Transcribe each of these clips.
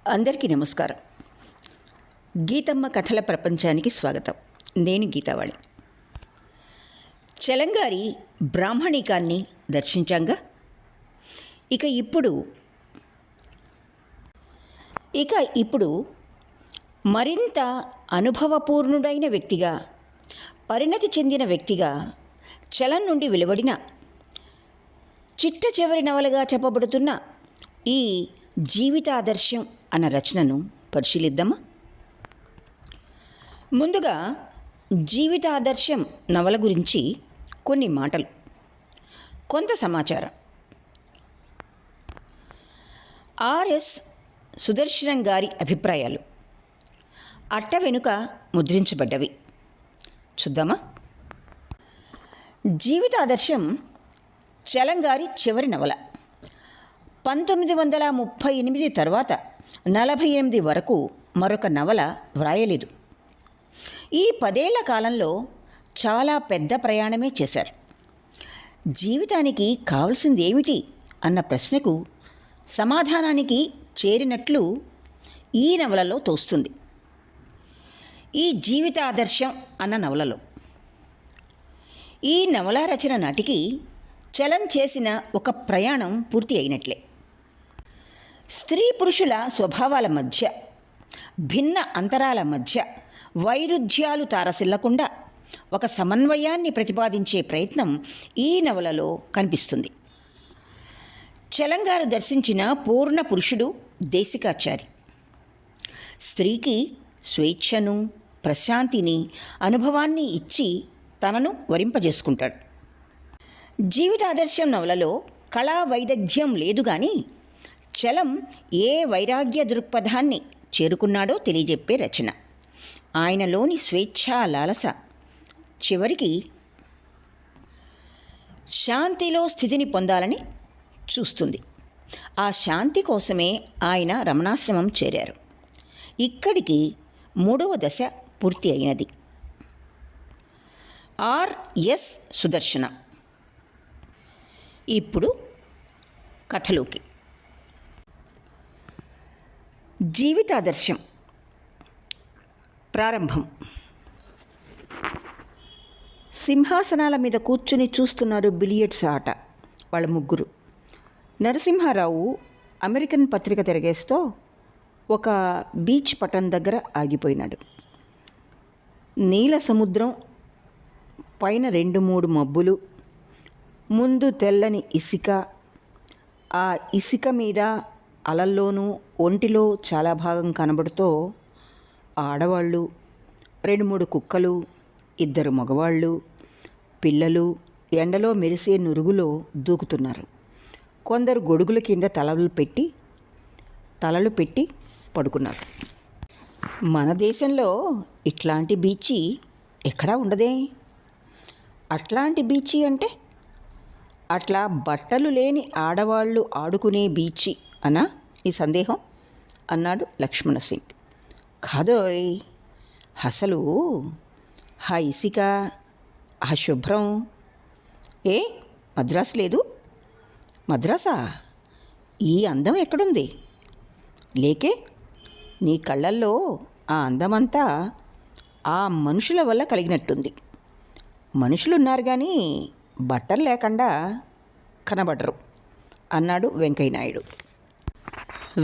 అందరికీ నమస్కారం. గీతమ్మ కథల ప్రపంచానికి స్వాగతం. నేను గీతావాణి. చలంగారి బ్రాహ్మణికాన్ని దర్శించాంగా. ఇక ఇప్పుడు మరింత అనుభవపూర్ణుడైన వ్యక్తిగా, పరిణతి చెందిన వ్యక్తిగా చలం నుండి వెలువడిన చిట్ట చివరి నవలగా చెప్పబడుతున్న ఈ జీవితాదర్శం అన్న రచనను పరిశీలిద్దామా? ముందుగా జీవితాదర్శం నవల గురించి కొన్ని మాటలు, కొంత సమాచారం. ఆర్ఎస్ సుదర్శనం గారి అభిప్రాయాలు అట్ట వెనుక ముద్రించబడ్డవి. చూద్దామా? జీవితాదర్శం చలంగారి చివరి నవల. 1938 తర్వాత 48 వరకు మరొక నవల వ్రాయలేదు. ఈ 10 ఏళ్ల కాలంలో చాలా పెద్ద ప్రయాణమే చేశారు. జీవితానికి కావలసింది ఏమిటి అన్న ప్రశ్నకు సమాధానానికి చేరినట్లు ఈ నవలలో తోస్తుంది. ఈ జీవితాదర్శం అన్న నవలలో ఈ నవల రచన నాటికి చలం చేసిన ఒక ప్రయాణం పూర్తి అయినట్లే. స్త్రీ పురుషుల స్వభావాల మధ్య, భిన్న అంతరాల మధ్య వైరుధ్యాలు తారసిల్లకుండా ఒక సమన్వయాన్ని ప్రతిపాదించే ప్రయత్నం ఈ నవలలో కనిపిస్తుంది. చలంగారు దర్శించిన పూర్ణ పురుషుడు దేశికాచారి. స్త్రీకి స్వేచ్ఛను, ప్రశాంతిని, అనుభవాన్ని ఇచ్చి తనను వరింపజేసుకుంటాడు. జీవితాదర్శం నవలలో కళా వైదగ్ధ్యం లేదు కానీ చలం ఏ వైరాగ్య దృక్పథాన్ని చేరుకున్నాడో తెలియజెప్పే రచన. ఆయనలోని స్వేచ్ఛా లాలస చివరికి శాంతిలో స్థితిని పొందాలని చూస్తుంది. ఆ శాంతి కోసమే ఆయన రమణాశ్రమం చేరారు. ఇక్కడికి 3వ దశ పూర్తి అయినది. ఆర్ఎస్ సుదర్శన. ఇప్పుడు కథలోకి. జీవితాదర్శం ప్రారంభం. సింహాసనాల మీద కూర్చుని చూస్తున్నారు బిలియర్డ్స్ ఆట వాళ్ళ ముగ్గురు. నరసింహారావు అమెరికన్ పత్రిక తిరగేస్తూ ఒక బీచ్ పట్టం దగ్గర ఆగిపోయినాడు. నీల సముద్రం పైన 2-3 మబ్బులు, ముందు తెల్లని ఇసుక, ఆ ఇసుక మీద అలల్లోనూ ఒంటిలో చాలా భాగం కనబడుతూ ఆడవాళ్ళు, 2-3 కుక్కలు, 2 మగవాళ్ళు, పిల్లలు ఎండలో మెరిసే నురుగులో దూకుతున్నారు. కొందరు గొడుగుల కింద తలలు పెట్టి పడుకున్నారు. మన దేశంలో ఇట్లాంటి బీచీ ఎక్కడా ఉండదే. అట్లాంటి బీచీ అంటే అట్లా బట్టలు లేని ఆడవాళ్ళు ఆడుకునే బీచీ అనా ఈ సందేహం అన్నాడు లక్ష్మణసింగ్. కాదోయ్, అసలు ఆ ఇసిక, ఆ శుభ్రం మద్రాసు లేదు? మద్రాసా? ఈ అందం ఎక్కడుంది? లేకే నీ కళ్ళల్లో ఆ అందమంతా ఆ మనుషుల వల్ల కలిగినట్టుంది. మనుషులున్నారు కానీ బట్టలు లేకుండా కనబడరు అన్నాడు వెంకయ్యనాయుడు.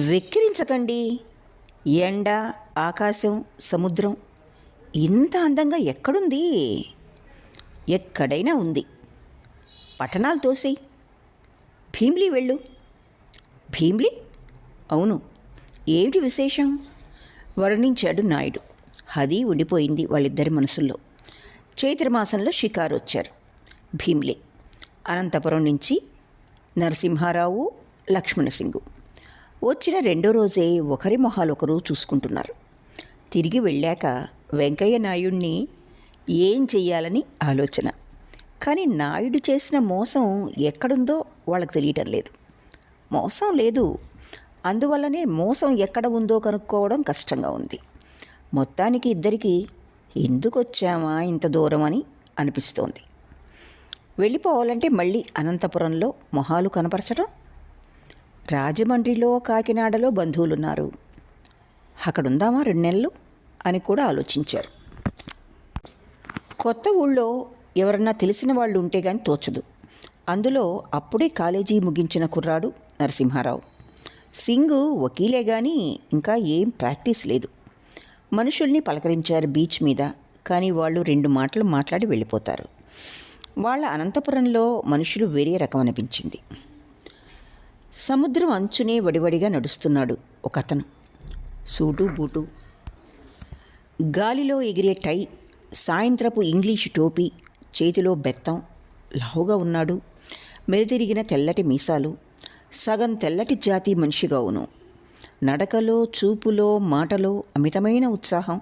వెక్కిరించకండి. ఎండ, ఆకాశం, సముద్రం ఇంత అందంగా ఎక్కడుంది? ఎక్కడైనా ఉంది. పట్టణాలు తోసేయి. భీమ్లీ వెళ్ళు. భీమ్లీ? అవును, ఏమిటి విశేషం? వర్ణించాడు నాయుడు. అది ఉండిపోయింది వాళ్ళిద్దరి మనసుల్లో. చైత్రమాసంలో షికారు వచ్చారు భీమ్లీ. అనంతపురం నుంచి నరసింహారావు, లక్ష్మణసింగు వచ్చిన 2వ రోజే ఒకరి మొహాలు ఒకరు చూసుకుంటున్నారు. తిరిగి వెళ్ళాక వెంకయ్య నాయుడిని ఏం చెయ్యాలని ఆలోచన. కానీ నాయుడు చేసిన మోసం ఎక్కడుందో వాళ్ళకి తెలియటం లేదు. మోసం లేదు, అందువల్లనే మోసం ఎక్కడ ఉందో కనుక్కోవడం కష్టంగా ఉంది. మొత్తానికి ఇద్దరికీ ఎందుకు వచ్చామా ఇంత దూరం అని అనిపిస్తోంది. వెళ్ళిపోవాలంటే మళ్ళీ అనంతపురంలో మొహాలు కనపరచడం. రాజమండ్రిలో, కాకినాడలో బంధువులున్నారు. అక్కడుందామా 2 నెలలు అని కూడా ఆలోచించారు. కొత్త ఊళ్ళో ఎవరన్నా తెలిసిన వాళ్ళు ఉంటే గాని తోచదు. అందులో అప్పుడే కాలేజీ ముగించిన కుర్రాడు నరసింహారావు. సింగు వకీలే గాని ఇంకా ఏం ప్రాక్టీస్ లేదు. మనుషుల్ని పలకరించారు బీచ్ మీద. కానీ వాళ్ళు 2 మాటలు మాట్లాడి వెళ్ళిపోతారు. వాళ్ళ అనంతపురంలో మనుషులు వేరే రకం అనిపించింది. సముద్రం అంచునే వడివడిగా నడుస్తున్నాడు ఒకతను. సూటు బూటు, గాలిలో ఎగిరే టై, సాయంత్రపు ఇంగ్లీషు టోపీ, చేతిలో బెత్తం, లావుగా ఉన్నాడు. మెలితిరిగిన తెల్లటి మీసాలు, సగం తెల్లటి జాతి మనిషిగా అవును. నడకలో, చూపులో, మాటలో అమితమైన ఉత్సాహం,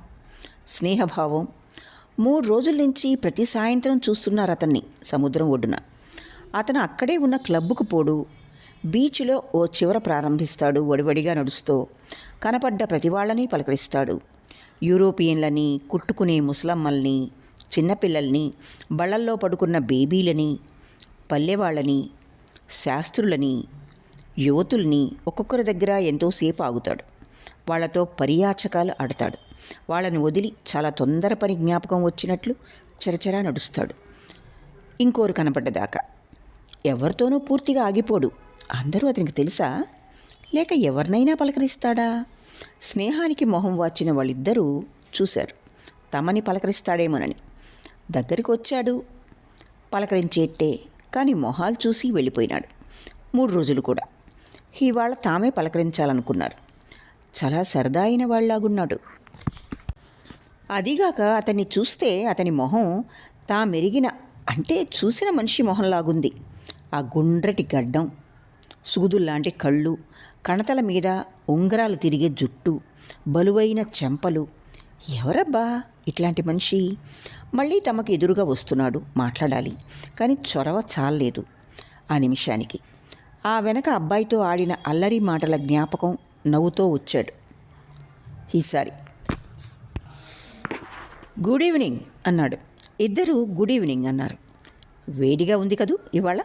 స్నేహభావం. 3 రోజుల నుంచి ప్రతి సాయంత్రం చూస్తున్నారు అతన్ని సముద్రం ఒడ్డున. అతను అక్కడే ఉన్న క్లబ్బుకు పోడు. బీచ్లో ఓ చివర ప్రారంభిస్తాడు. వడివడిగా నడుస్తూ కనపడ్డ ప్రతి వాళ్ళని పలకరిస్తాడు. యూరోపియన్లని, కుట్టుకునే ముసలమ్మల్ని, చిన్నపిల్లల్ని, బళ్ళల్లో పడుకున్న బేబీలని, పల్లెవాళ్ళని, శాస్త్రులని, యువతుల్ని ఒక్కొక్కరి దగ్గర ఎంతోసేపు ఆగుతాడు. వాళ్లతో పరియాచకాలు ఆడతాడు. వాళ్ళని వదిలి చాలా తొందర పని జ్ఞాపకం వచ్చినట్లు చరచరా నడుస్తాడు ఇంకోరు కనపడ్డదాకా. ఎవరితోనూ పూర్తిగా ఆగిపోడు. అందరూ అతనికి తెలుసా, లేక ఎవరినైనా పలకరిస్తాడా? స్నేహానికి మొహం వాచిన వాళ్ళిద్దరూ చూశారు తమని పలకరిస్తాడేమోనని. దగ్గరికి వచ్చాడు, పలకరించేట్టే, కానీ మొహాలు చూసి వెళ్ళిపోయినాడు. 3 రోజులు కూడా. ఇవాళ తామే పలకరించాలనుకున్నారు. చాలా సరదా అయిన వాళ్ళలాగున్నాడు. అదిగాక అతన్ని చూస్తే అతని మొహం తామెరిగిన, అంటే చూసిన మనిషి మొహంలాగుంది. ఆ గుండ్రటి గడ్డం, సూదుల్లాంటి కళ్ళు, కణతల మీద ఉంగరాలు తిరిగే జుట్టు, బలువైన చెంపలు. ఎవరబ్బా ఇట్లాంటి మనిషి? మళ్ళీ తమకు ఎదురుగా వస్తున్నాడు. మాట్లాడాలి, కానీ చొరవ చాలలేదు ఆ నిమిషానికి. ఆ వెనక అబ్బాయితో ఆడిన అల్లరి మాటల జ్ఞాపకం నవ్వుతో వచ్చాడు ఈసారి. గుడ్ ఈవినింగ్ అన్నాడు. ఇద్దరూ గుడ్ ఈవినింగ్ అన్నారు. వేడిగా ఉంది కదూ ఇవాళ?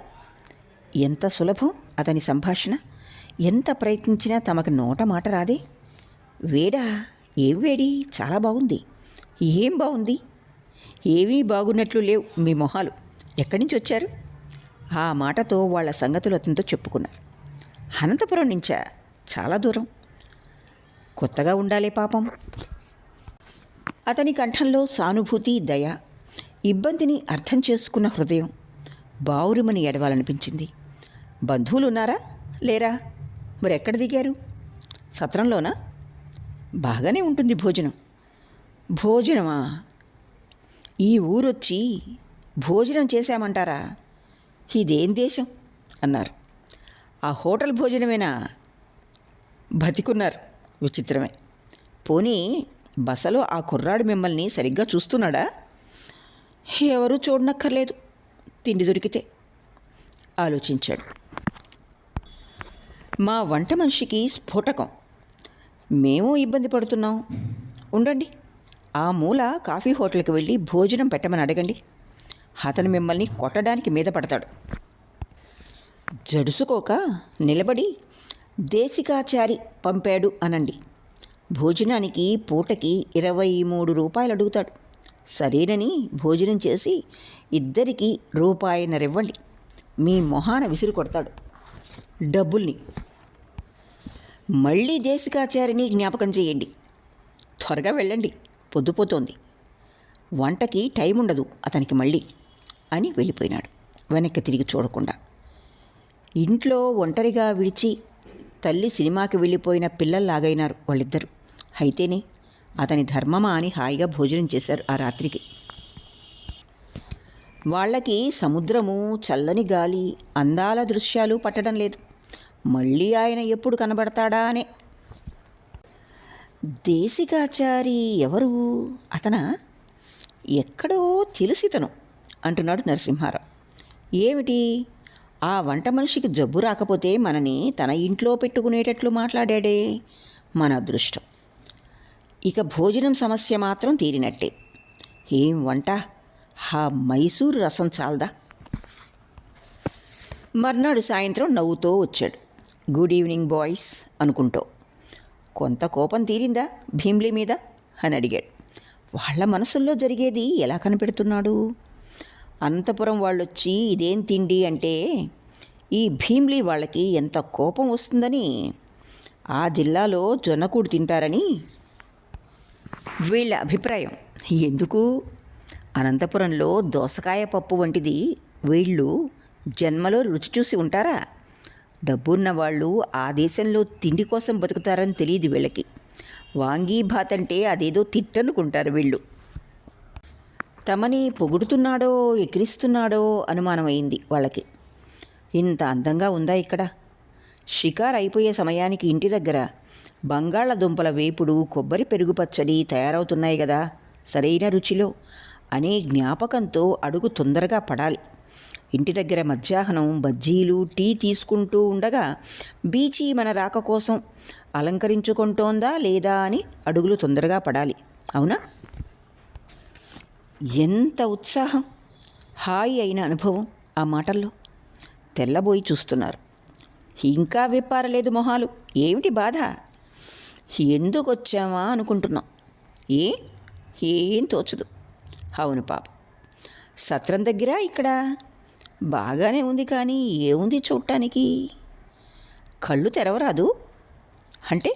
ఎంత సులభం అతని సంభాషణ. ఎంత ప్రయత్నించినా తమకు నోట మాట రాదే. వేడా? ఏం వేడి? చాలా బాగుంది. ఏం బాగుంది? ఏమీ బాగున్నట్లు లేవు మీ మొహాలు. ఎక్కడి నుంచి వచ్చారు? ఆ మాటతో వాళ్ళ సంగతులు అతనితో చెప్పుకున్నారు. అనంతపురం నుంచా? చాలా దూరం. కొత్తగా ఉండాలే పాపం. అతని కంఠంలో సానుభూతి, దయ, ఇబ్బందిని అర్థం చేసుకున్న హృదయం బావురుమని ఎడవాలనిపించింది. బంధువులున్నారా లేరా? మరి ఎక్కడ దిగారు? సత్రంలోనా? బాగానే ఉంటుంది భోజనం. భోజనమా? ఈ ఊరొచ్చి భోజనం చేశామంటారా? ఇదేం దేశం అన్నారు. ఆ హోటల్ భోజనమేనా? బతికున్నారు. విచిత్రమే. పోనీ బసలో ఆ కుర్రాడు మిమ్మల్ని సరిగ్గా చూస్తున్నాడా? ఎవరూ చూడనక్కర్లేదు, తిండి దొరికితే ఆలోచించాడు. మా వంట మనిషికి స్ఫోటకం. మేము ఇబ్బంది పడుతున్నాం. ఉండండి, ఆ మూల కాఫీ హోటల్కి వెళ్ళి భోజనం పెట్టమని అడగండి. అతను మిమ్మల్ని కొట్టడానికి మీద పడతాడు. జడుసుకోక నిలబడి దేశికాచారి పంపాడు అనండి. భోజనానికి పూటకి 23 రూపాయలు అడుగుతాడు. సరేనని భోజనం చేసి ఇద్దరికి రూపాయిన్నరివ్వండి. మీ మొహాన విసిరి కొడతాడు డబ్బుల్ని. మళ్ళీ దేశికాచారిని జ్ఞాపకం చేయండి. త్వరగా వెళ్ళండి, పొద్దుపోతోంది. వంటకి టైం ఉండదు అతనికి మళ్ళీ అని వెళ్ళిపోయినాడు వెనక్కి తిరిగి చూడకుండా. ఇంట్లో ఒంటరిగా విడిచి తల్లి సినిమాకి వెళ్ళిపోయిన పిల్లల్లాగైనారు వాళ్ళిద్దరూ. అయితేనే అతని ధర్మమా అని హాయిగా భోజనం చేశారు ఆ రాత్రికి. వాళ్ళకి సముద్రము, చల్లని గాలి, అందాల దృశ్యాలు పట్టడం లేదు. మళ్ళీ ఆయన ఎప్పుడు కనబడతాడా అనే. దేశికాచారి ఎవరు? అతనా? ఎక్కడో తెలిసితను అంటున్నాడు నరసింహారావు. ఏమిటి? ఆ వంట మనిషికి జబ్బు రాకపోతే మనని తన ఇంట్లో పెట్టుకునేటట్లు మాట్లాడాడే. మన అదృష్టం. ఇక భోజనం సమస్య మాత్రం తీరినట్టే. ఏం వంట! ఆ మైసూరు రసం చాలదా? మర్నాడు సాయంత్రం నవ్వుతూ వచ్చాడు. గుడ్ ఈవినింగ్ బాయ్స్ అనుకుంటూ. కొంత కోపం తీరిందా భీమ్లీ మీద అని అడిగాడు. వాళ్ళ మనసుల్లో జరిగేది ఎలా కనిపెడుతున్నాడు? అనంతపురం వాళ్ళొచ్చి ఇదేం తిండి అంటే ఈ భీమ్లీ వాళ్ళకి ఎంత కోపం వస్తుందని ఆ జిల్లాలో జొన్నకూడు తింటారని వీళ్ళ అభిప్రాయం. ఎందుకు? అనంతపురంలో దోసకాయ పప్పు వంటిది వీళ్ళు జన్మలో రుచి చూసి ఉంటారా? డబ్బున్న వాళ్ళు ఆ దేశంలో తిండి కోసం బతుకుతారని తెలియదు వీళ్ళకి. వాంగీభాత్ అంటే అదేదో తిట్టనుకుంటారు వీళ్ళు. తమని పొగుడుతున్నాడో ఎక్కిరిస్తున్నాడో అనుమానమైంది వాళ్ళకి. ఇంత అందంగా ఉందా ఇక్కడ? షికార్ అయిపోయే సమయానికి ఇంటి దగ్గర బంగాళదుంపల వేపుడు, కొబ్బరి పెరుగు పచ్చడి తయారవుతున్నాయి కదా సరైన రుచిలో అనే జ్ఞాపకంతో అడుగు తొందరగా పడాలి. ఇంటి దగ్గర మధ్యాహ్నం బజ్జీలు, టీ తీసుకుంటూ ఉండగా బీచీ మన రాక కోసం అలంకరించుకుంటోందా లేదా అని అడుగులు తొందరగా పడాలి. అవునా? ఎంత ఉత్సాహం, హాయి అయిన అనుభవం ఆ మాటల్లో. తెల్లబోయి చూస్తున్నారు. ఇంకా విప్పారలేదు మొహాలు. ఏమిటి బాధ? ఎందుకు వచ్చామా అనుకుంటున్నాం. ఏం తోచదు. అవును పాపం. సత్రం దగ్గర ఇక్కడ బాగానే ఉంది, కానీ ఏముంది చూడటానికి? కళ్ళు తెరవరాదు అంటే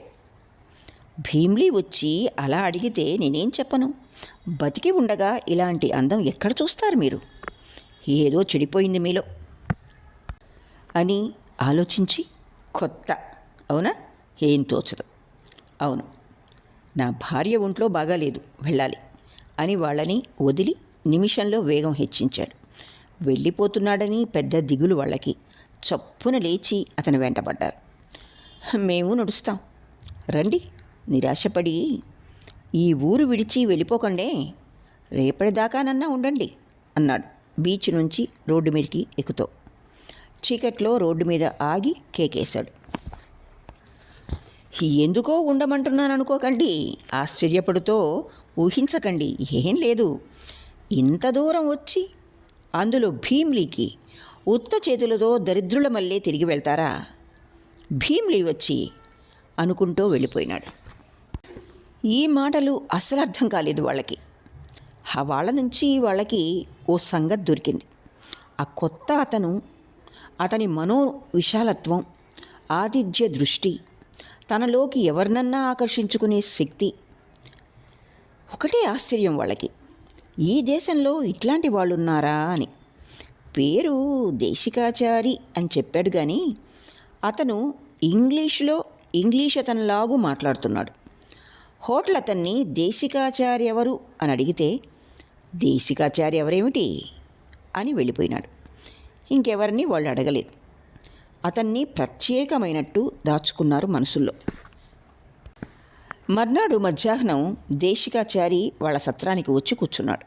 భీమ్లీ వచ్చి అలా అడిగితే నేనేం చెప్పను? బతికి ఉండగా ఇలాంటి అందం ఎక్కడ చూస్తారు మీరు? ఏదో చెడిపోయింది మీలో అని ఆలోచించి కొత్త. అవునా? ఏం తోచదు. అవును, నా భార్య ఒంట్లో బాగాలేదు, వెళ్ళాలి అని వాళ్ళని వదిలి నిమిషంలో వేగం హెచ్చించాడు. వెళ్ళిపోతున్నాడని పెద్ద దిగులు వాళ్ళకి. చప్పున లేచి అతను వెంటపడ్డారు. మేము నడుస్తాం, రండి. నిరాశపడి ఈ ఊరు విడిచి వెళ్ళిపోకండే, రేపటిదాకానన్నా ఉండండి అన్నాడు బీచ్ నుంచి రోడ్డు మీదకి ఎక్కుతూ. చీకట్లో రోడ్డు మీద ఆగి కేకేశాడు. ఎందుకో ఉండమంటున్నాననుకోకండి, ఆశ్చర్యపడుతో ఊహించకండి. ఏం లేదు, ఇంత దూరం వచ్చి అందులో భీమ్లీకి ఉత్త చేతులతో దరిద్రుల మళ్ళీ తిరిగి వెళ్తారా? భీమ్లీ వచ్చి అనుకుంటూ వెళ్ళిపోయినాడు. ఈ మాటలు అస్సలు అర్థం కాలేదు వాళ్ళకి. వాళ్ళ నుంచి వాళ్ళకి ఓ సంగతి దొరికింది. ఆ కొత్త అతను, అతని మనో విశాలత్వం, ఆతిథ్య దృష్టి, తనలోకి ఎవరినన్నా ఆకర్షించుకునే శక్తి. ఒకటే ఆశ్చర్యం వాళ్ళకి, ఈ దేశంలో ఇట్లాంటి వాళ్ళు ఉన్నారా అని. పేరు దేశికాచారి అని చెప్పాడు, కానీ అతను ఇంగ్లీష్ అతనిలాగూ మాట్లాడుతున్నాడు. హోటల్ అతన్ని దేశికాచారి ఎవరు అని అడిగితే దేశికాచారి ఎవరేమిటి అని వెళ్ళిపోయినాడు. ఇంకెవరిని వాళ్ళు అడగలేదు. అతన్ని ప్రత్యేకమైనట్టు దాచుకున్నారు మనసుల్లో. మర్నాడు మధ్యాహ్నం దేశికాచారి వాళ్ళ సత్రానికి వచ్చి కూర్చున్నాడు.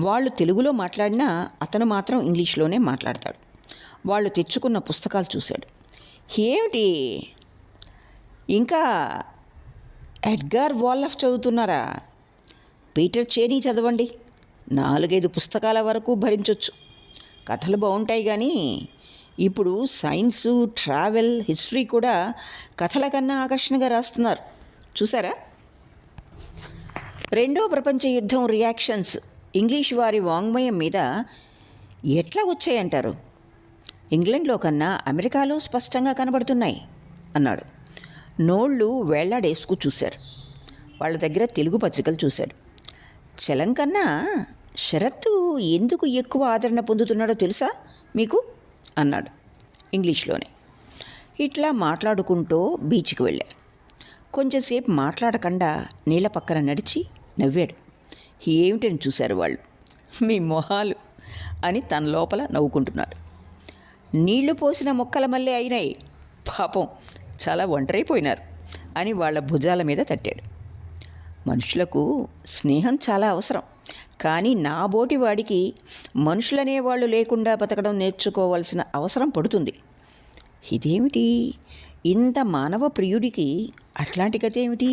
వాళ్ళు తెలుగులో మాట్లాడినా అతను మాత్రం ఇంగ్లీష్లోనే మాట్లాడతాడు. వాళ్ళు తెచ్చుకున్న పుస్తకాలు చూశాడు. ఏమిటి, ఇంకా ఎడ్గార్ వాల్లాఫ్ చదువుతున్నారా? పీటర్ చేనీ చదవండి, 4-5 పుస్తకాల వరకు భరించవచ్చు. కథలు బాగుంటాయి, కానీ ఇప్పుడు సైన్సు, ట్రావెల్, హిస్టరీ కూడా కథల కన్నా ఆకర్షణగా రాస్తున్నారు. చూసారా? 2వ ప్రపంచ యుద్ధం రియాక్షన్స్ ఇంగ్లీష్ వారి వాంగ్మయం మీద ఎట్లా వచ్చాయంటారు? ఇంగ్లండ్లో కన్నా అమెరికాలో స్పష్టంగా కనబడుతున్నాయి అన్నాడు. నోళ్ళు వేళ్లాడేసుకు చూశారు. వాళ్ళ దగ్గర తెలుగు పత్రికలు చూశాడు. చలం కన్నా శరత్తు ఎందుకు ఎక్కువ ఆదరణ పొందుతున్నాడో తెలుసా మీకు అన్నాడు ఇంగ్లీష్లోనే. ఇట్లా మాట్లాడుకుంటూ బీచ్కి వెళ్ళారు. కొంచెంసేపు మాట్లాడకుండా నీళ్ళ పక్కన నడిచి నవ్వాడు. ఏమిటని చూశారు వాళ్ళు. మీ మొహాలు అని తన లోపల నవ్వుకుంటున్నాడు. నీళ్లు పోసిన మొక్కల మళ్ళీ అయినాయి, పాపం చాలా ఒంటరైపోయినారు అని వాళ్ళ భుజాల మీద తట్టాడు. మనుషులకు స్నేహం చాలా అవసరం, కానీ నా బోటి వాడికి మనుషులనే వాళ్ళు లేకుండా బతకడం నేర్చుకోవాల్సిన అవసరం పడుతుంది. ఇదేమిటి, ఇంత మానవ ప్రియుడికి అట్లాంటి కథ ఏమిటి?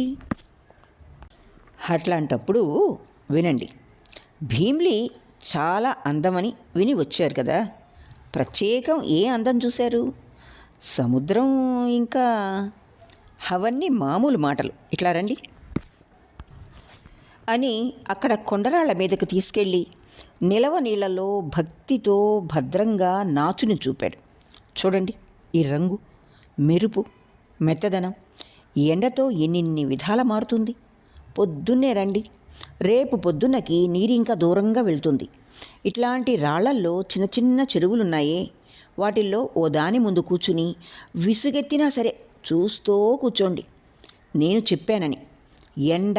అట్లాంటప్పుడు వినండి. భీమ్లీ చాలా అందమని విని వచ్చారు కదా, ప్రత్యేకం ఏ అందం చూశారు? సముద్రం ఇంకా అవన్నీ మామూలు మాటలు, ఇట్లా రండి అని అక్కడ కొండరాళ్ల మీదకు తీసుకెళ్ళి నిలవ నీళ్ళలో భక్తితో భద్రంగా నాచుని చూపాడు. చూడండి, ఈ రంగు, మెరుపు, మెత్తదనం ఎండతో ఎన్నిన్ని విధాల మారుతుంది. పొద్దున్నే రండి, రేపు పొద్దున్నకి నీరింకా దూరంగా వెళ్తుంది. ఇట్లాంటి రాళ్లల్లో చిన్న చిన్న చెరువులున్నాయే, వాటిల్లో ఓ దాని ముందు కూర్చుని విసుగెత్తినా సరే చూస్తూ కూర్చోండి. నేను చెప్పానని. ఎండ,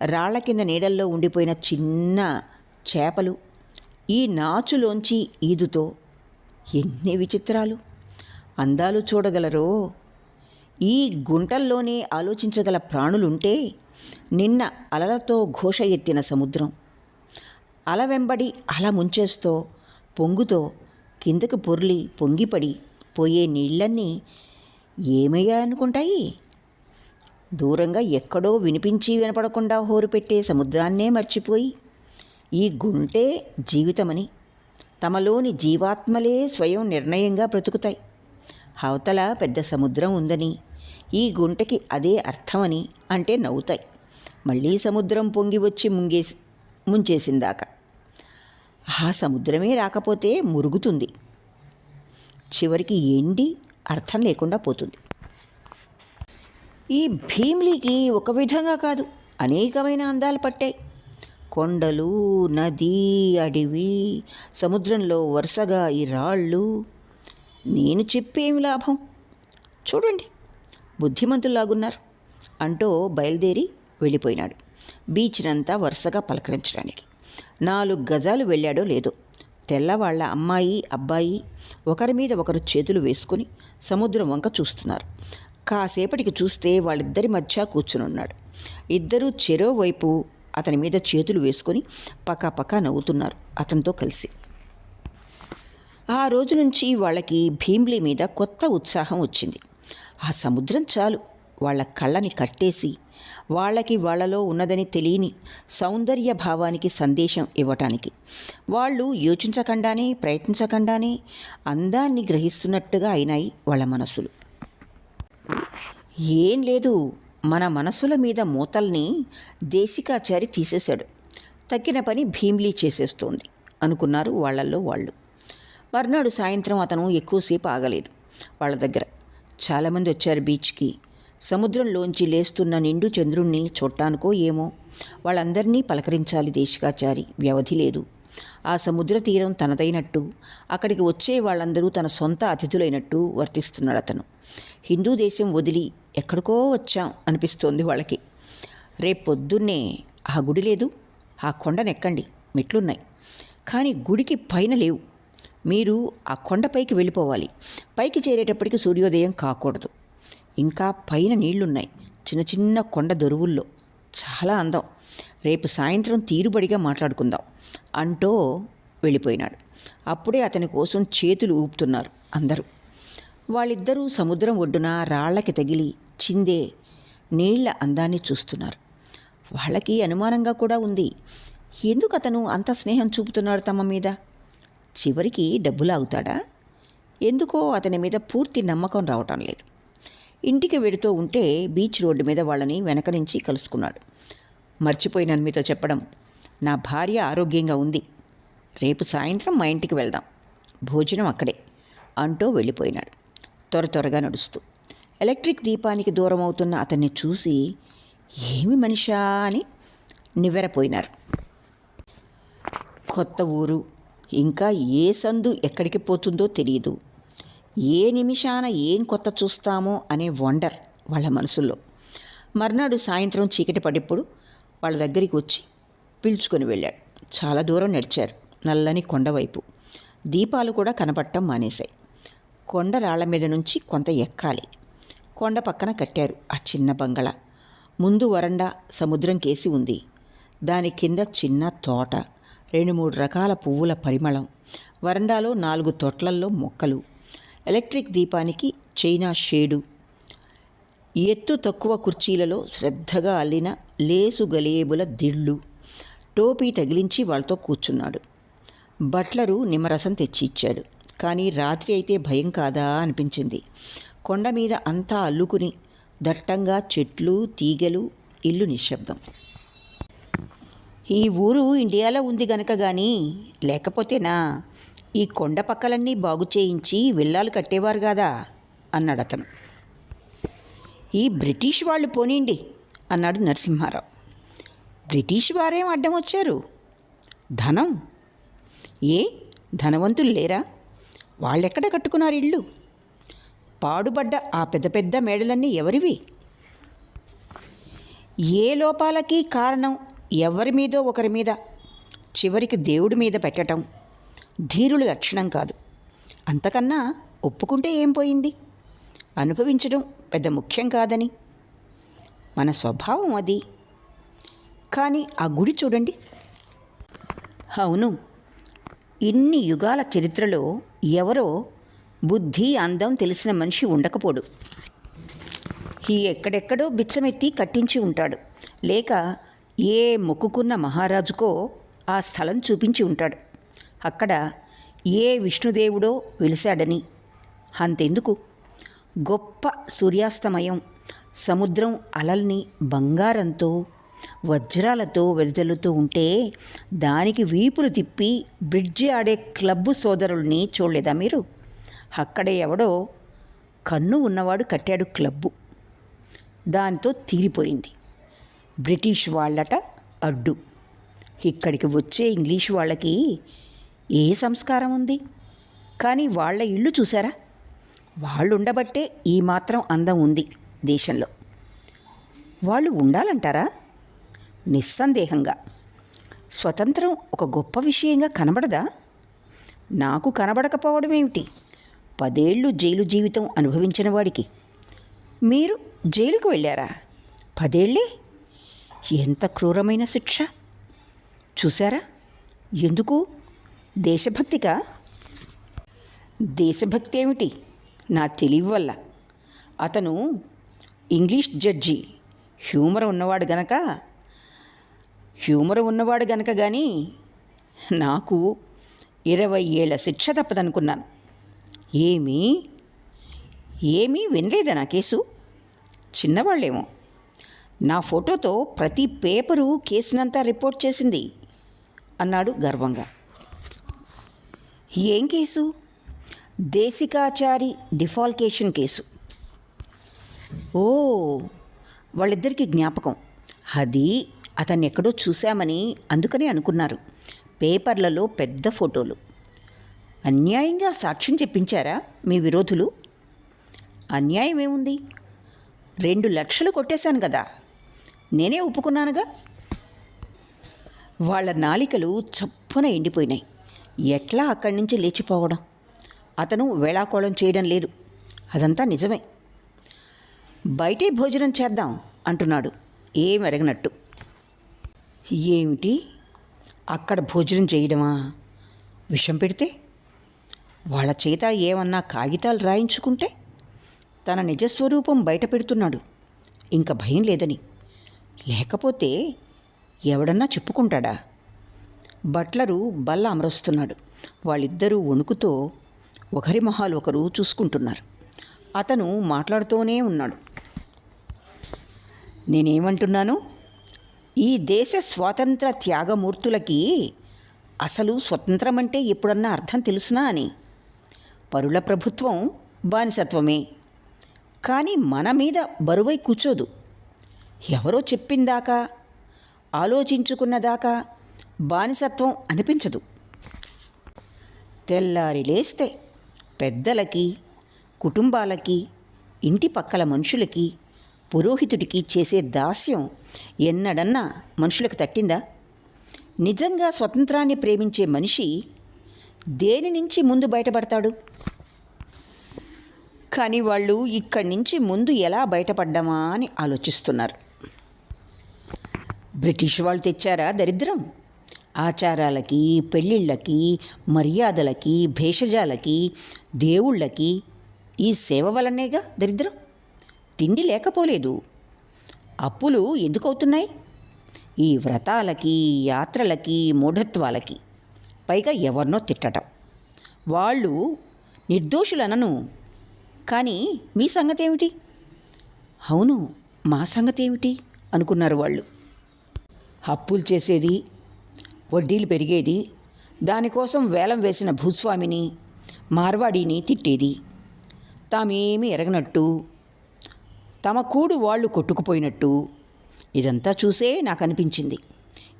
రాళ్ల కింద నీడల్లో ఉండిపోయిన చిన్న చేపలు ఈ నాచులోంచి ఈదుతో ఎన్ని విచిత్రాలు, అందాలు చూడగలరో. ఈ గుంటల్లోనే ఆలోచించగల ప్రాణులుంటే నిన్న అలలతో ఘోష ఎత్తిన సముద్రం అల వెంబడి అల ముంచేస్తో పొంగుతో కిందకు పొర్లి పొంగిపడి పోయే నీళ్ళన్నీ ఏమయ్యా అనుకుంటాయి? దూరంగా ఎక్కడో వినిపించి వినపడకుండా హోరుపెట్టే సముద్రాన్నే మర్చిపోయి ఈ గుంటే జీవితమని తమలోని జీవాత్మలే స్వయం నిర్ణయంగా బ్రతుకుతాయి. అవతల పెద్ద సముద్రం ఉందని, ఈ గుంటకి అదే అర్థమని అంటే నవ్వుతాయి. మళ్ళీ సముద్రం పొంగి వచ్చి ముంచేసిందాక ఆ సముద్రమే రాకపోతే మురుగుతుంది. చివరికి ఎండి అర్థం లేకుండా పోతుంది. ఈ భీమిలికి ఒక విధంగా కాదు, అనేకమైన అందాలు పట్టాయి. కొండలు, నది, అడవి, సముద్రంలో వరుసగా ఈ రాళ్ళు. నేను చెప్పేమి లాభం? చూడండి, బుద్ధిమంతుల్లాగున్నారు అంటూ బయలుదేరి వెళ్ళిపోయినాడు. బీచ్నంతా వరుసగా పలకరించడానికి 4 గజాలు వెళ్ళాడో లేదో, తెల్లవాళ్ల అమ్మాయి అబ్బాయి ఒకరి మీద ఒకరు చేతులు వేసుకుని సముద్రం వంక చూస్తున్నారు. కాసేపటికి చూస్తే వాళ్ళిద్దరి మధ్య కూర్చునున్నాడు. ఇద్దరూ చెరోవైపు అతని మీద చేతులు వేసుకొని పకాపకా నవ్వుతున్నారు అతనితో కలిసి. ఆ రోజు నుంచి వాళ్ళకి భీమ్లీ మీద కొత్త ఉత్సాహం వచ్చింది. ఆ సముద్రం చాలు వాళ్ళ కళ్ళని కట్టేసి వాళ్ళకి వాళ్ళలో ఉన్నదని తెలియని సౌందర్య భావానికి సందేశం ఇవ్వటానికి. వాళ్ళు యోచించకుండానే ప్రయత్నించకుండానే అందాన్ని గ్రహిస్తున్నట్టుగా అయినాయి వాళ్ళ మనసులు. ఏం లేదు, మన మనసుల మీద మూతల్ని దేశికాచారి తీసేశాడు. తక్కిన పని భీమ్లీ చేసేస్తోంది అనుకున్నారు వాళ్ళల్లో వాళ్ళు. మర్నాడు సాయంత్రం అతను ఎక్కువసేపు ఆగలేదు. వాళ్ళ దగ్గర చాలామంది వచ్చారు బీచ్కి. సముద్రంలోంచి లేస్తున్న నిండు చంద్రుణ్ణి చూడటానికో ఏమో వాళ్ళందరినీ పలకరించాలి దేశికాచారి. వ్యవధి లేదు. ఆ సముద్ర తీరం తనదైనట్టు, అక్కడికి వచ్చే వాళ్ళందరూ తన సొంత అతిథులైనట్టు వర్తిస్తున్నాడు అతను. హిందూ దేశం వదిలి ఎక్కడికో వచ్చాం అనిపిస్తోంది వాళ్ళకి. రేపు పొద్దున్నే ఆ గుడి లేదు, ఆ కొండనెక్కండి, మెట్లున్నాయి, కానీ గుడికి పైన లేవు. మీరు ఆ కొండపైకి వెళ్ళిపోవాలి. పైకి చేరేటప్పటికి సూర్యోదయం కాకూడదు. ఇంకా పైన నీళ్లున్నాయి, చిన్న చిన్న కొండ దొరువుల్లో, చాలా అందం. రేపు సాయంత్రం తీరుబడిగా మాట్లాడుకుందాం అంటూ వెళ్ళిపోయినాడు. అప్పుడే అతని కోసం చేతులు ఊపుతున్నారు అందరూ. వాళ్ళిద్దరూ సముద్రం ఒడ్డున రాళ్లకి తగిలి చిందే నీళ్ల అందాన్ని చూస్తున్నారు. వాళ్ళకి అనుమానంగా కూడా ఉంది, ఎందుకు అతను అంత స్నేహం చూపుతున్నాడు తమ మీద? చివరికి డబ్బులాగుతాడా? ఎందుకో అతని మీద పూర్తి నమ్మకం రావటం లేదు. ఇంటికి వెడుతూ ఉంటే బీచ్ రోడ్డు మీద వాళ్ళని వెనక నుంచి కలుసుకున్నాడు. మర్చిపోయినాను మీతో చెప్పడం, నా భార్య ఆరోగ్యంగా ఉంది. రేపు సాయంత్రం మా ఇంటికి వెళ్దాం, భోజనం అక్కడే అంటూ వెళ్ళిపోయినాడు త్వరగా నడుస్తూ. ఎలక్ట్రిక్ దీపానికి దూరం అవుతున్న అతన్ని చూసి ఏమి మనిషా అని నివ్వెరపోయినారు. కొత్త ఊరు, ఇంకా ఏ సందు ఎక్కడికి పోతుందో తెలియదు. ఏ నిమిషాన ఏం కొత్త చూస్తామో అనే వండర్ వాళ్ళ మనసుల్లో. మర్నాడు సాయంత్రం చీకటి పడిప్పుడు వాళ్ళ దగ్గరికి వచ్చి పిలుచుకొని వెళ్ళాడు. చాలా దూరం నడిచారు నల్లని కొండవైపు. దీపాలు కూడా కనపడటం మానేశాయి. కొండ రాళ్ల మీద నుంచి కొంత ఎక్కాలి. కొండ పక్కన కట్టారు ఆ చిన్న బంగళా. ముందు వరండా సముద్రం కేసి ఉంది. దాని కింద చిన్న తోట, 2-3 రకాల పువ్వుల పరిమళం. వరండాలో 4 తొట్లల్లో మొక్కలు. ఎలక్ట్రిక్ దీపానికి చైనా షేడు. ఎత్తు తక్కువ కుర్చీలలో శ్రద్ధగా అల్లిన లేసు గలేబుల దిళ్ళు. టోపీ తగిలించి వాళ్ళతో కూర్చున్నాడు. బట్లరు నిమ్మరసం తెచ్చి ఇచ్చాడు. కానీ రాత్రి అయితే భయం కాదా అనిపించింది. కొండ మీద అంతా అల్లుకుని దట్టంగా చెట్లు, తీగలు, ఇల్లు నిశ్శబ్దం. ఈ ఊరు ఇండియాలో ఉంది గనక గాని లేకపోతేనా ఈ కొండ పక్కలన్నీ బాగు చేయించి విల్లాలు కట్టేవారు కాదా అన్నాడు అతను. ఈ బ్రిటిష్ వాళ్ళు పోనీండి అన్నాడు నరసింహారావు. బ్రిటిష్ వారేం అడ్డం వచ్చారు? ధనం. ఏ ధనవంతులు లేరా? వాళ్ళెక్కడ కట్టుకున్నారు ఇళ్ళు? పాడుబడ్డ ఆ పెద్ద పెద్ద మేడలన్నీ ఎవరివి? ఏ లోపాలకి కారణం ఎవరి మీదో ఒకరి మీద, చివరికి దేవుడి మీద పెట్టడం ధీరుల లక్షణం కాదు. అంతకన్నా ఒప్పుకుంటే ఏం పోయింది? అనుభవించడం పెద్ద ముఖ్యం కాదని మన స్వభావం అది. కానీ ఆ గుడి చూడండి. అవును, ఇన్ని యుగాల చరిత్రలో ఎవరో బుద్ధి అందం తెలిసిన మనిషి ఉండకపోడు. ఈ ఎక్కడెక్కడో బిచ్చమెత్తి కట్టించి ఉంటాడు, లేక ఏ మొక్కుకున్న మహారాజుకో ఆ స్థలం చూపించి ఉంటాడు. అక్కడ ఏ విష్ణుదేవుడో వెలిశాడని. అంతెందుకు, గొప్ప సూర్యాస్తమయం, సముద్రం అలల్ని బంగారంతో వజ్రాలతో వెదజల్లుతూ ఉంటే దానికి వీపులు తిప్పి బ్రిడ్జి ఆడే క్లబ్బు సోదరుల్ని చూడలేదా మీరు? అక్కడే ఎవడో కన్ను ఉన్నవాడు కట్టాడు క్లబ్బు. దాంతో తీరిపోయింది. బ్రిటిష్ వాళ్ళట అడ్డు. ఇక్కడికి వచ్చే ఇంగ్లీష్ వాళ్ళకి ఏ సంస్కారం ఉంది? కానీ వాళ్ళ ఇళ్ళు చూసారా? వాళ్ళు ఉండబట్టే ఈ మాత్రం అందం ఉంది దేశంలో. వాళ్ళు ఉండాలంటారా? నిస్సందేహంగా. స్వతంత్రం ఒక గొప్ప విషయంగా కనబడదా? నాకు కనబడకపోవడం ఏమిటి? 10 ఏళ్ళు జైలు జీవితం అనుభవించిన వాడికి. మీరు జైలుకు వెళ్ళారా? 10 ఏళ్ళే? ఎంత క్రూరమైన శిక్ష! చూసారా? ఎందుకు? దేశభక్తికా? దేశభక్తి ఏమిటి? నా తెలివి వల్ల. అతను ఇంగ్లీష్ జడ్జి, హ్యూమర్ ఉన్నవాడు గనక కానీ నాకు 20 ఏళ్ల శిక్ష తప్పదనుకున్నాను. ఏమీ వినలేదా నా కేసు? చిన్నవాళ్ళేమో. నా ఫోటోతో ప్రతి పేపరు కేసునంతా రిపోర్ట్ చేసింది అన్నాడు గర్వంగా. ఏం కేసు? దేశికాచారి డిఫాల్కేషన్ కేసు. ఓ, వాళ్ళిద్దరికీ జ్ఞాపకం. అది అతన్ని ఎక్కడో చూశామని అందుకనే అనుకున్నారు. పేపర్లలో పెద్ద ఫోటోలు. అన్యాయంగా సాక్ష్యం చెప్పించారా మీ విరోధులు? అన్యాయం ఏముంది? 2 లక్షలు కొట్టేశాను కదా, నేనే ఒప్పుకున్నానుగా. వాళ్ళ నాలికలు చప్పున ఎండిపోయినాయి. ఎట్లా అక్కడి నుంచి లేచిపోవడం? అతను వేళాకోళం చేయడం లేదు. అదంతా నిజమే. బయటే భోజనం చేద్దాం అంటున్నాడు ఏమెరగనట్టు. ఏమిటి? అక్కడ భోజనం చేయడమా? విషం పెడితే? వాళ్ళ చేత ఏమన్నా కాగితాలు రాయించుకుంటే? తన నిజస్వరూపం బయట పెడుతున్నాడు. ఇంక భయం లేదని. లేకపోతే ఎవడన్నా చెప్పుకుంటాడా? బట్లరు బల్ల అమరుస్తున్నాడు. వాళ్ళిద్దరూ వణుకుతో ఒకరి మొహాలు ఒకరు చూసుకుంటున్నారు. అతను మాట్లాడుతూనే ఉన్నాడు. నేనేమంటున్నాను? ఈ దేశ స్వాతంత్ర త్యాగమూర్తులకి అసలు స్వతంత్రం అంటే ఎప్పుడన్నా అర్థం తెలుసునా అని. పరుల ప్రభుత్వం బానిసత్వమే. కానీ మన మీద బరువై కూర్చోదు. ఎవరో చెప్పిందాకా, ఆలోచించుకున్నదాకా బానిసత్వం అనిపించదు. తెల్లారి లేస్తే పెద్దలకి, కుటుంబాలకి, ఇంటి పక్కల మనుషులకి, పురోహితుడికి చేసే దాస్యం ఎన్నడన్నా మనుషులకు తట్టిందా? నిజంగా స్వతంత్రాన్ని ప్రేమించే మనిషి దేని నుంచి ముందు బయటపడతాడు? కానీ వాళ్ళు ఇక్కడి నుంచి ముందు ఎలా బయటపడ్డామా అని ఆలోచిస్తున్నారు. బ్రిటిష్ వాళ్ళు తెచ్చారా దరిద్రం? ఆచారాలకి, పెళ్ళిళ్ళకి, మర్యాదలకి, భేషజాలకి, దేవుళ్ళకి ఈ సేవ వలనేగా దరిద్రం. తిండి లేకపోలేదు. అప్పులు ఎందుకు అవుతున్నాయి? ఈ వ్రతాలకి, యాత్రలకి, మూఢత్వాలకి. పైగా ఎవరినో తిట్టడం. వాళ్ళు నిర్దోషులనను. కానీ మీ సంగతి ఏమిటి? అవును, మా సంగతి ఏమిటి అనుకున్నారు వాళ్ళు. అప్పులు చేసేది, వడ్డీలు పెరిగేది, దానికోసం వేలం వేసిన భూస్వామిని, మార్వాడిని తిట్టేది, తామేమీ ఎరగనట్టు, తమ కూడు వాళ్ళు కొట్టుకుపోయినట్టు. ఇదంతా చూసే నాకు అనిపించింది,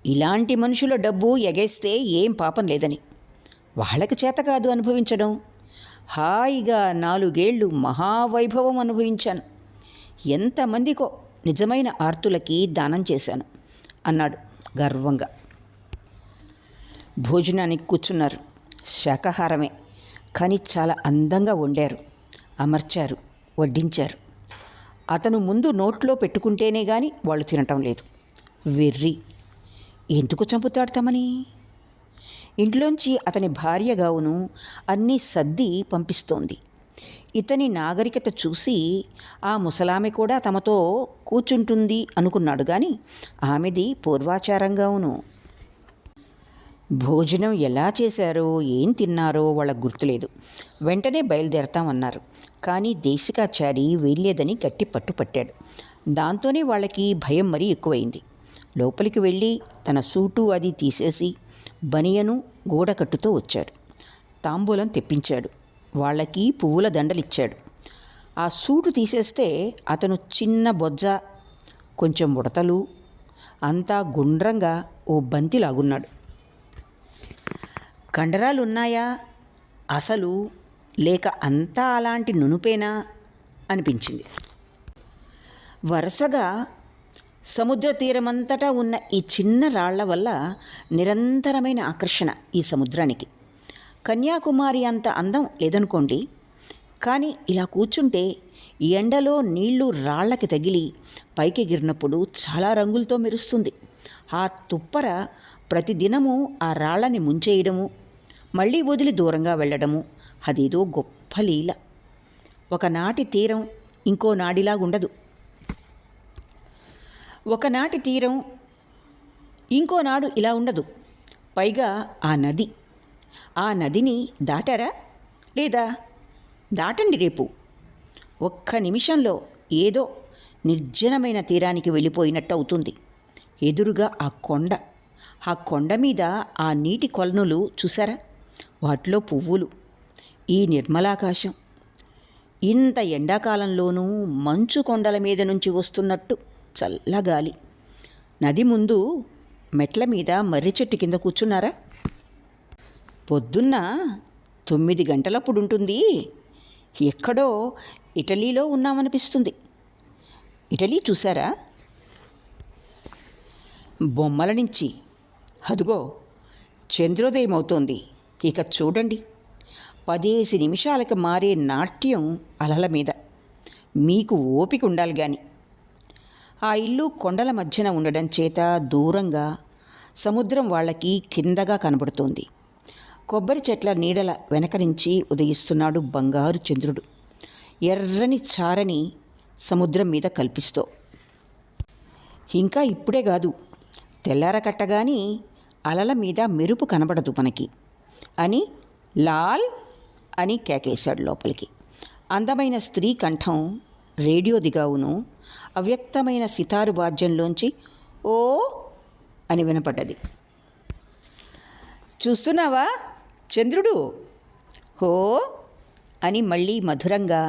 ఇలాంటి మనుషుల డబ్బు ఎగేస్తే ఏం పాపం లేదని. వాళ్ళకి చేత కాదు అనుభవించడం. హాయిగా 4 ఏళ్ళు మహావైభవం అనుభవించాను. ఎంతమందికో నిజమైన ఆర్తులకి దానం చేశాను అన్నాడు గర్వంగా. భోజనానికి కూర్చున్నారు. శాకాహారమే, కానీ చాలా అందంగా వండారు, అమర్చారు, వడ్డించారు. అతను ముందు నోట్లో పెట్టుకుంటేనే గాని వాళ్ళు తినటం లేదు. వెర్రి, ఎందుకు చంపుతాడు తమని? ఇంట్లోంచి అతని భార్య గావును అన్నీ సర్ది పంపిస్తోంది. ఇతని నాగరికత చూసి ఆ ముసలామె కూడా తమతో కూర్చుంటుంది అనుకున్నాడు కానీ ఆమెది పూర్వాచారంగావును. భోజనం ఎలా చేశారో ఏం తిన్నారో వాళ్ళకు గుర్తులేదు. వెంటనే బయలుదేరతామన్నారు. కానీ దేశికాచారి వెళ్ళేదని గట్టి పట్టుపట్టాడు. దాంతోనే వాళ్ళకి భయం మరీ ఎక్కువైంది. లోపలికి వెళ్ళి తన సూటు అది తీసేసి బనియను గూడకట్టుతో వచ్చాడు. తాంబూలం తెప్పించాడు. వాళ్ళకి పువ్వుల దండలిచ్చాడు. ఆ సూటు తీసేస్తే అతను చిన్న బొజ్జ, కొంచెం ముడతలు, అంతా గుండ్రంగా ఓ బంతిలాగున్నాడు. కండరాలున్నాయా అసలు, లేక అంతా అలాంటి నునుపేనా అనిపించింది. వరుసగా సముద్ర తీరమంతటా ఉన్న ఈ చిన్న రాళ్ల వల్ల నిరంతరమైన ఆకర్షణ ఈ సముద్రానికి. కన్యాకుమారి అంత అందం లేదనుకోండి, కానీ ఇలా కూర్చుంటే ఈ ఎండలో నీళ్లు రాళ్లకి తగిలి పైకి ఎగిరినప్పుడు చాలా రంగులతో మెరుస్తుంది. ఆ తుప్పర ప్రతిదినము ఆ రాళ్ళని ముంచేయడము, మళ్ళీ వదిలి దూరంగా వెళ్ళడము, అదేదో గొప్ప లీల. ఒకనాటి తీరం ఇంకో నాడిలాగుండదు. ఒకనాటి తీరం ఇంకోనాడు ఇలా ఉండదు. పైగా ఆ నదిని దాటారా లేదా? దాటండి రేపు. ఒక్క నిమిషంలో ఏదో నిర్జనమైన తీరానికి వెళ్ళిపోయినట్టు అవుతుంది. ఎదురుగా ఆ కొండ మీద ఆ నీటి కొలనులు చూసారా? వాటిలో పువ్వులు, ఈ నిర్మలాకాశం, ఇంత ఎండాకాలంలోనూ మంచు కొండల మీద నుంచి వస్తున్నట్టు చల్లగాలి. నది ముందు మెట్ల మీద మర్రి చెట్టు కింద కూర్చున్నారా? పొద్దున్న 9 గంటలప్పుడుంటుంది. ఎక్కడో ఇటలీలో ఉన్నామనిపిస్తుంది. ఇటలీ చూసారా? బొమ్మల నుంచి. అదుగో చంద్రోదయం అవుతోంది. ఇక చూడండి, 10 నిమిషాలకు మారే నాట్యం అలల మీద. మీకు ఓపిక ఉండాలి గాని. ఆ ఇల్లు కొండల మధ్యన ఉండడం చేత దూరంగా సముద్రం వాళ్ళకి కిందగా కనబడుతోంది. కొబ్బరి చెట్ల నీడల వెనక నుంచి ఉదయిస్తున్నాడు బంగారు చంద్రుడు, ఎర్రని చారని సముద్రం మీద కల్పిస్తూ. ఇంకా ఇప్పుడే కాదు, తెల్లారకట్టగాని అలల మీద మెరుపు కనబడదు మనకి అని లాల్ అని కేకేశాడు లోపలికి. అందమైన స్త్రీ కంఠం రేడియో దిగావును అవ్యక్తమైన సితారు వాద్యంలోంచి ఓ అని వినపడ్డది. చూస్తున్నావా చంద్రుడు? హో అని మళ్ళీ మధురంగా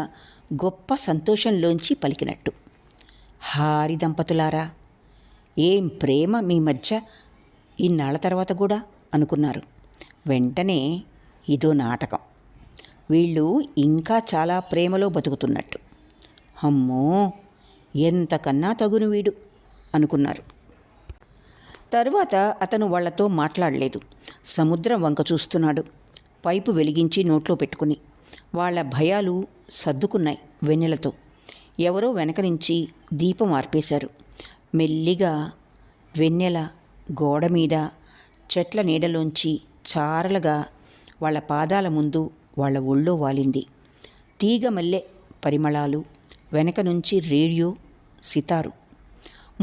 గొప్ప సంతోషంలోంచి పలికినట్టు. హారి దంపతులారా, ఏం ప్రేమ మీ మధ్య ఇన్నాళ్ల తర్వాత కూడా అనుకున్నారు. వెంటనే ఇదో నాటకం. వీళ్ళు ఇంకా చాలా ప్రేమలో బతుకుతున్నట్టు. అమ్మో, ఎంతకన్నా తగును వీడు అనుకున్నారు. తరువాత అతను వాళ్లతో మాట్లాడలేదు. సముద్రం వంక చూస్తున్నాడు, పైపు వెలిగించి నోట్లో పెట్టుకుని. వాళ్ళ భయాలు సర్దుకున్నాయి వెన్నెలతో. ఎవరో వెనక నుంచి దీపం ఆర్పేశారు. మెల్లిగా వెన్నెల గోడ మీద చెట్ల నీడలోంచి చారలుగా వాళ్ళ పాదాల ముందు వాళ్ళ ఒళ్ళో వాలింది. తీగ మల్లె పరిమళాలు, వెనక నుంచి రేడియో, సితారు.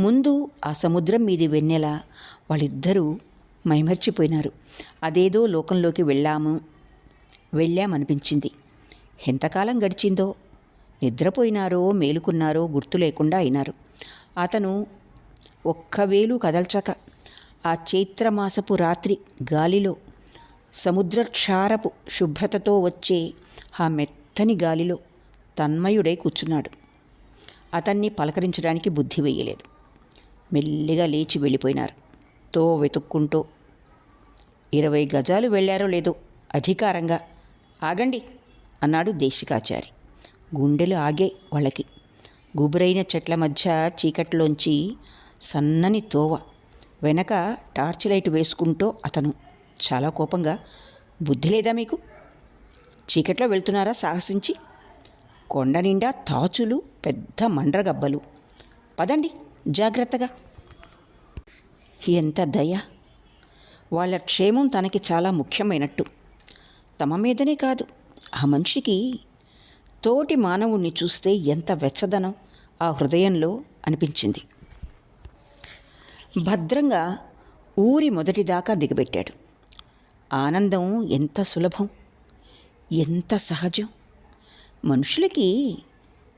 ముందు ఆ సముద్రం మీది వెన్నెల. వాళ్ళిద్దరూ మైమర్చిపోయినారు. అదేదో లోకంలోకి వెళ్ళామనిపించింది. ఎంతకాలం గడిచిందో నిద్రపోయినారో మేలుకున్నారో గుర్తు లేకుండా అయినారు. అతను ఒక్క వేలు కదల్చక ఆ చైత్రమాసపు రాత్రి గాలిలో, సముద్రక్షారపు శుభ్రతతో వచ్చే ఆ మెత్తని గాలిలో తన్మయుడై కూర్చున్నాడు. అతన్ని పలకరించడానికి బుద్ధి వేయలేదు. మెల్లిగా లేచి వెళ్ళిపోయినారు. తో వెతుక్కుంటూ 20 గజాలు వెళ్ళారో లేదో అధికారంగా. ఆగండి అన్నాడు దేశికాచారి. గుండెలు ఆగే వాళ్ళకి. గుబురైన చెట్ల మధ్య చీకట్లోంచి సన్నని తోవ వెనక టార్చ్ లైట్ వేసుకుంటూ అతను చాలా కోపంగా, బుద్ధి లేదా మీకు? చీకట్లో వెళ్తున్నారా సాహసించి? కొండ నిండా తాచులు, పెద్ద మండ్రగబ్బలు. పదండి జాగ్రత్తగా. ఎంత దయ! వాళ్ళ క్షేమం తనకి చాలా ముఖ్యమైనట్టు. తమ మీదనే కాదు, ఆ మనిషికి తోటి మానవుణ్ణి చూస్తే ఎంత వెచ్చదనం ఆ హృదయంలో అనిపించింది. భద్రంగా ఊరి మొదటిదాకా దిగబెట్టాడు. ఆనందం ఎంత సులభం, ఎంత సహజం. మనుషులకి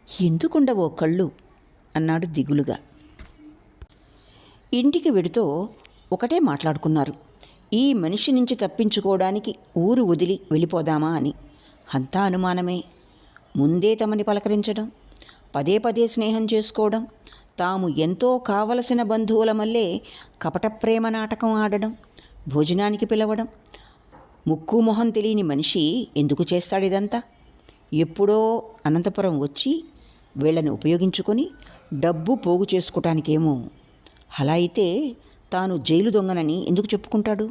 ఎందుకుండవో కళ్ళు అన్నాడు దిగులుగా. ఇంటికి వెడుతో ఒకటే మాట్లాడుకున్నారు. ఈ మనిషి నుంచి తప్పించుకోవడానికి ఊరు వదిలి వెళ్ళిపోదామా అని. అంతా అనుమానమే. ముందే తమని పలకరించడం, పదే పదే స్నేహం చేసుకోవడం, తాము ఎంతో కావలసిన బంధువుల మల్లే కపట ప్రేమ నాటకం ఆడడం, భోజనానికి పిలవడం. ముక్కు మొహం తెలియని మనిషి ఎందుకు చేస్తాడిదంతా? ఎప్పుడో అనంతపురం వచ్చి వీళ్ళని ఉపయోగించుకొని డబ్బు పోగు చేసుకోవటానికేమో. అలా అయితే తాను జైలు దొంగనని ఎందుకు చెప్పుకుంటాడు?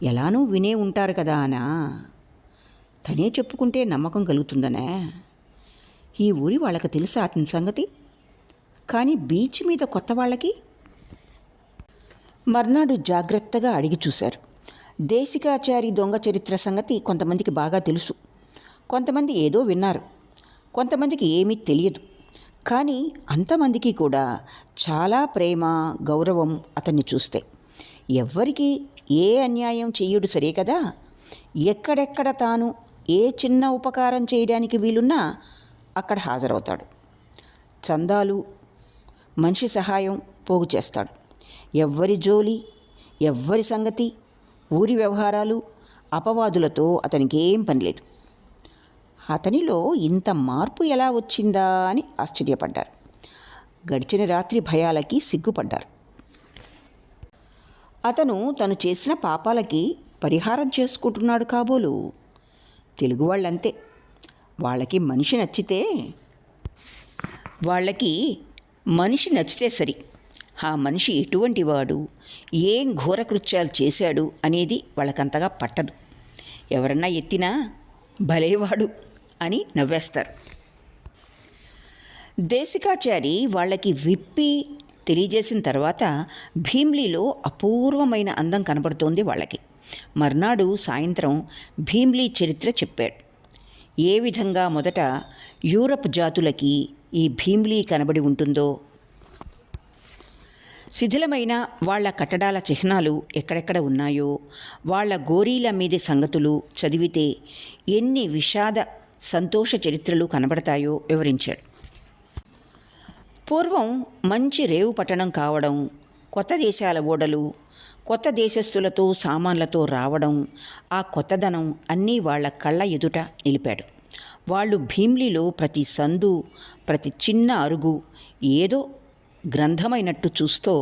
ఎలానూ వినే ఉంటారు కదా అనా? తనే చెప్పుకుంటే నమ్మకం కలుగుతుందనే. ఈ ఊరి వాళ్ళకి తెలుసా అతని సంగతి? కానీ బీచ్ మీద కొత్త వాళ్ళకి. మర్నాడు జాగ్రత్తగా అడిగి చూశారు. దేశికాచారి దొంగ చరిత్ర సంగతి కొంతమందికి బాగా తెలుసు. కొంతమంది ఏదో విన్నారు. కొంతమందికి ఏమీ తెలియదు. కానీ అంతమందికి కూడా చాలా ప్రేమ, గౌరవం అతన్ని చూస్తే. ఎవ్వరికి ఏ అన్యాయం చెయ్యడు సరే కదా. ఎక్కడెక్కడ తాను ఏ చిన్న ఉపకారం చేయడానికి వీలున్నా అక్కడ హాజరవుతాడు. చందాలు, మనిషి సహాయం పోగు చేస్తాడు. ఎవ్వరి జోలి, ఎవ్వరి సంగతి, ఊరి వ్యవహారాలు, అపవాదులతో అతనికి ఏం పనిలేదు. అతనిలో ఇంత మార్పు ఎలా వచ్చిందా అని ఆశ్చర్యపడ్డారు. గడిచిన రాత్రి భయాలకి సిగ్గుపడ్డారు. అతను తను చేసిన పాపాలకి పరిహారం చేసుకుంటున్నాడు కాబోలు. తెలుగు వాళ్ళంతే. వాళ్ళకి మనిషి నచ్చితే సరి. ఆ మనిషి ఎటువంటి వాడు, ఏం ఘోరకృత్యాలు చేశాడు అనేది వాళ్ళకంతగా పట్టదు. ఎవరన్నా ఎత్తినా భలేవాడు అని నవ్వేస్తారు. దేశికాచారి వాళ్ళకి విప్పి తెలియజేసిన తర్వాత భీమ్లీలో అపూర్వమైన అందం కనబడుతోంది వాళ్ళకి. మర్నాడు సాయంత్రం భీమ్లీ చరిత్ర చెప్పాడు. ఏ విధంగా మొదట యూరప్ జాతులకి ఈ భీమ్లీ కనబడి ఉంటుందో, శిథిలమైన వాళ్ళ కట్టడాల చిహ్నాలు ఎక్కడెక్కడ ఉన్నాయో, వాళ్ళ గోరీల మీది సంగతులు చదివితే ఎన్ని విషాద సంతోష చరిత్రలు కనబడతాయో వివరించాడు. పూర్వం మంచి రేవు పట్టణం కావడం, కొత్త దేశాల ఓడలు, కొత్త దేశస్థులతో సామాన్లతో రావడం, ఆ కొత్తదనం అన్నీ వాళ్ళ కళ్ళ ఎదుట నిలిపాడు. వాళ్ళు భీమ్లీలో ప్రతి సందు, ప్రతి చిన్న అరుగు ఏదో గ్రంథమైనట్టు చూస్తూ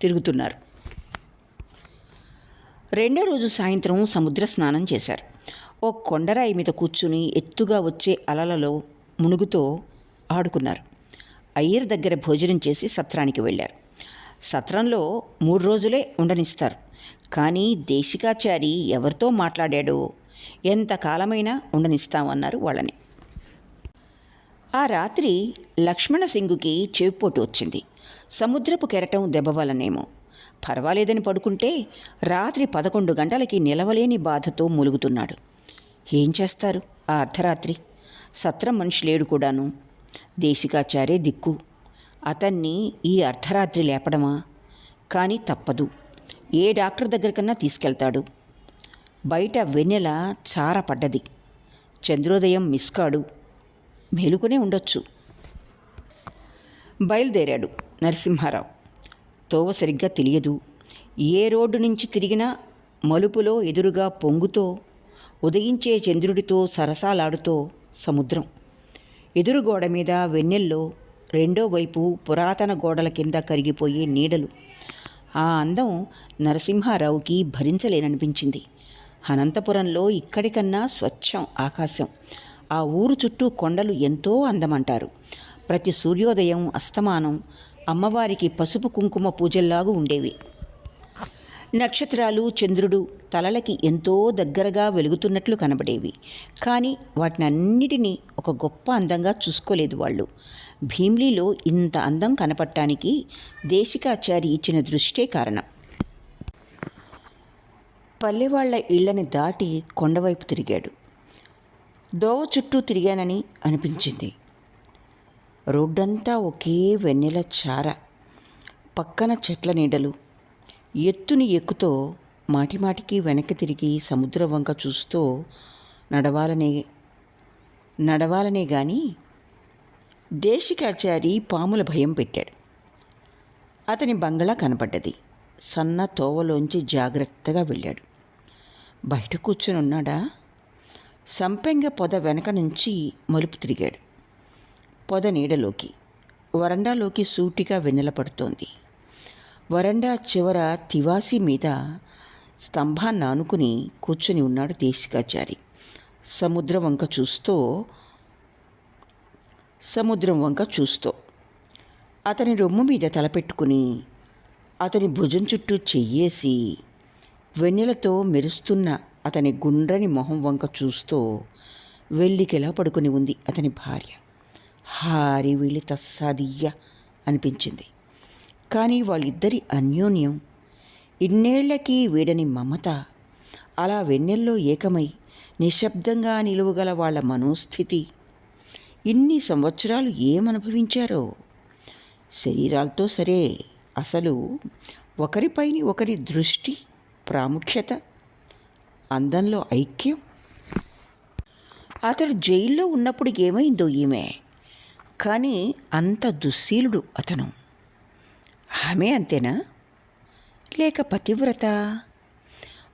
తిరుగుతున్నారు. రెండో రోజు సాయంత్రం సముద్ర స్నానం చేశారు. ఓ కొండరాయి మీద కూర్చుని ఎత్తుగా వచ్చే అలలలో మునుగుతో ఆడుకున్నారు. అయ్యర్ దగ్గర భోజనం చేసి సత్రానికి వెళ్ళారు. సత్రంలో 3 రోజులే ఉండనిస్తారు. కానీ దేశికాచారి ఎవరితో మాట్లాడాడో ఎంతకాలమైనా ఉండనిస్తామన్నారు వాళ్ళని. ఆ రాత్రి లక్ష్మణసింగుకి చెవిపోటు వచ్చింది. సముద్రపు కెరటం దెబ్బ వల్లనేమో. పర్వాలేదని పడుకుంటే రాత్రి 11 గంటలకి నిలవలేని బాధతో మూలుగుతున్నాడు. ఏం చేస్తారు ఆ అర్ధరాత్రి? సత్రం మనిషి లేడు కూడాను. దేశికాచారే దిక్కు. అతన్ని ఈ అర్ధరాత్రి లేపడమా? కానీ తప్పదు. ఏ డాక్టర్ దగ్గరికన్నా తీసుకెళ్తాడు. బయట వెన్నెల చార పడ్డది. చంద్రోదయం మిస్కాడు. మేలుకునే ఉండొచ్చు. బయలుదేరాడు నరసింహారావు. తోవ సరిగ్గా తెలియదు. ఏ రోడ్డు నుంచి తిరిగినా మలుపులో ఎదురుగా పొంగుతో ఉదయించే చంద్రుడితో సరసాలాడుతో సముద్రం. ఎదురు గోడ మీద వెన్నెల్లో రెండో వైపు పురాతన గోడల కింద కరిగిపోయే నీడలు. ఆ అందం నరసింహారావుకి భరించలేననిపించింది. అనంతపురంలో ఇక్కడికన్నా స్వచ్ఛం ఆకాశం. ఆ ఊరు చుట్టూ కొండలు ఎంతో అందమంటారు. ప్రతి సూర్యోదయం అస్తమానం అమ్మవారికి పసుపు కుంకుమ పూజల్లాగా ఉండేవి. నక్షత్రాలు చంద్రుడు తలలకి ఎంతో దగ్గరగా వెలుగుతున్నట్లు కనబడేవి. కానీ వాటినన్నిటినీ ఒక గొప్ప అందంగా చూసుకోలేదు వాళ్ళు. భీమ్లీలో ఇంత అందం కనపడటానికి దేశికాచారి ఇచ్చిన దృష్టే కారణం. పల్లెవాళ్ల ఇళ్లని దాటి కొండవైపు తిరిగాడు. దోవ చుట్టూ తిరిగానని అనిపించింది. రోడ్డంతా ఒకే వెన్నెల చార, పక్కన చెట్ల నీడలు. ఎత్తుని ఎక్కుతో మాటిమాటికి వెనక్కి తిరిగి సముద్రం వంక చూస్తూ నడవాలనే గాని దేశికాచారి పాముల భయం పెట్టాడు. అతని బంగళా కనపడ్డది. సన్న తోవలోంచి జాగ్రత్తగా వెళ్ళాడు. బయట కూర్చొని ఉన్నాడా? సంపెంగ పొద వెనక నుంచి మలుపు తిరిగాడు. పొద నీడలోకి, వరండాలోకి సూటిగా వెన్నెల పడుతోంది. వరండా చివర తివాసీ మీద స్తంభాన్ని ఆనుకుని కూర్చుని ఉన్నాడు దేశికాచారి. సముద్రం వంక చూస్తూ అతని రొమ్ము మీద తలపెట్టుకుని అతని భుజం చుట్టూ చెయ్యేసి వెన్నెలతో మెరుస్తున్న అతని గుండ్రని మొహం వంక చూస్తూ వెల్లికెలా పడుకుని ఉంది అతని భార్య. హారి వీళ్ళి తస్సాదియ్య అనిపించింది. కానీ వాళ్ళిద్దరి అన్యోన్యం, ఇన్నేళ్లకి వీడని మమత, అలా వెన్నెల్లో ఏకమై నిశ్శబ్దంగా నిలువగల వాళ్ళ మనోస్థితి, ఇన్ని సంవత్సరాలు ఏమనుభవించారో. శరీరాలతో సరే, అసలు ఒకరిపైని ఒకరి దృష్టి, ప్రాముఖ్యత, అందంలో ఐక్యం. అతడు జైల్లో ఉన్నప్పుడు ఏమైందో ఈమె. కానీ అంత దుశ్శీలుడు అతను. ఆమె అంతేనా? లేక పతివ్రత?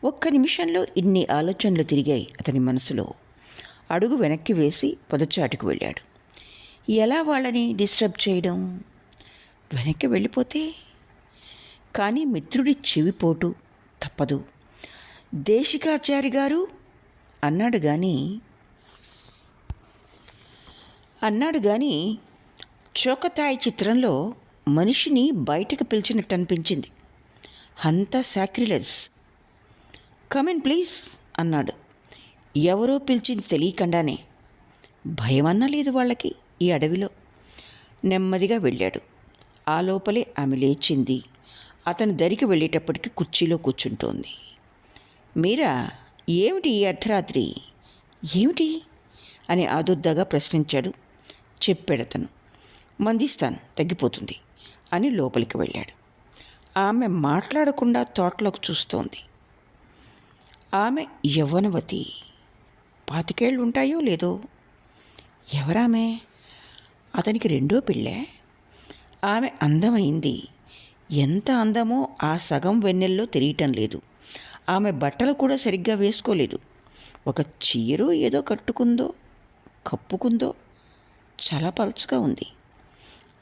ఒక్క నిమిషంలో ఇన్ని ఆలోచనలు తిరిగాయి అతని మనసులో. అడుగు వెనక్కి వేసి పొదచాటుకు వెళ్ళాడు. ఎలా వాళ్ళని డిస్టర్బ్ చేయడం? వెనక్కి వెళ్ళిపోతే? కానీ మిత్రుడి చెవిపోటు తప్పదు. దేశికాచారి గారు అన్నాడు కానీ చోకతాయి చిత్రంలో మనిషిని బయటకు పిలిచినట్టు అనిపించింది. అంతా సాక్రిలెజ్. కమిన్ ప్లీజ్ అన్నాడు. ఎవరో పిలిచింది తెలియకుండానే. భయమన్నా లేదు వాళ్ళకి ఈ అడవిలో. నెమ్మదిగా వెళ్ళాడు. ఆ లోపలే ఆమె లేచింది. అతను దరికి వెళ్ళేటప్పటికి కుర్చీలో కూర్చుంటోంది. మీరా, ఏమిటి ఈ అర్ధరాత్రి? ఏమిటి అని ఆదుర్దాగా ప్రశ్నించాడు. చెప్పాడతను. మందిస్తాను, తగ్గిపోతుంది అని లోపలికి వెళ్ళాడు. ఆమె మాట్లాడకుండా తోటలోకి చూస్తోంది. ఆమె యవ్వనవతి. 25 ఏళ్ళు ఉంటాయో లేదో. ఎవరామె? అతనికి రెండో పిల్లే. ఆమె అందమైంది. ఎంత అందమో ఆ సగం వెన్నెల్లో తెలియటం లేదు. ఆమె బట్టలు కూడా సరిగ్గా వేసుకోలేదు. ఒక చీర ఏదో కప్పుకుందో చాలా పలుచగా ఉంది.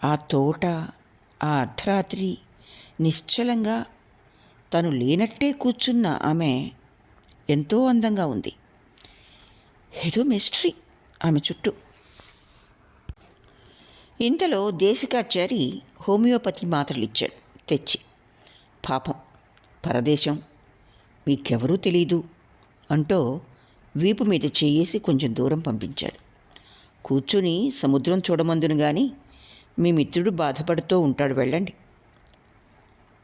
ఆ తోట, ఆ అర్ధరాత్రి, నిశ్చలంగా తను లేనట్టే కూర్చున్న ఆమె ఎంతో అందంగా ఉంది. ఏదో మిస్టరీ ఆమె చుట్టూ. ఇంతలో దేశికాచారి హోమియోపతి మాత్రలు ఇచ్చాడు తెచ్చి. పాపం, పరదేశం, మీకెవరూ తెలీదు అంటూ వీపు మీద చేయేసి కొంచెం దూరం పంపించాడు. కూర్చుని సముద్రం చూడమందును గాని మీ మిత్రుడు బాధపడుతూ ఉంటాడు, వెళ్ళండి.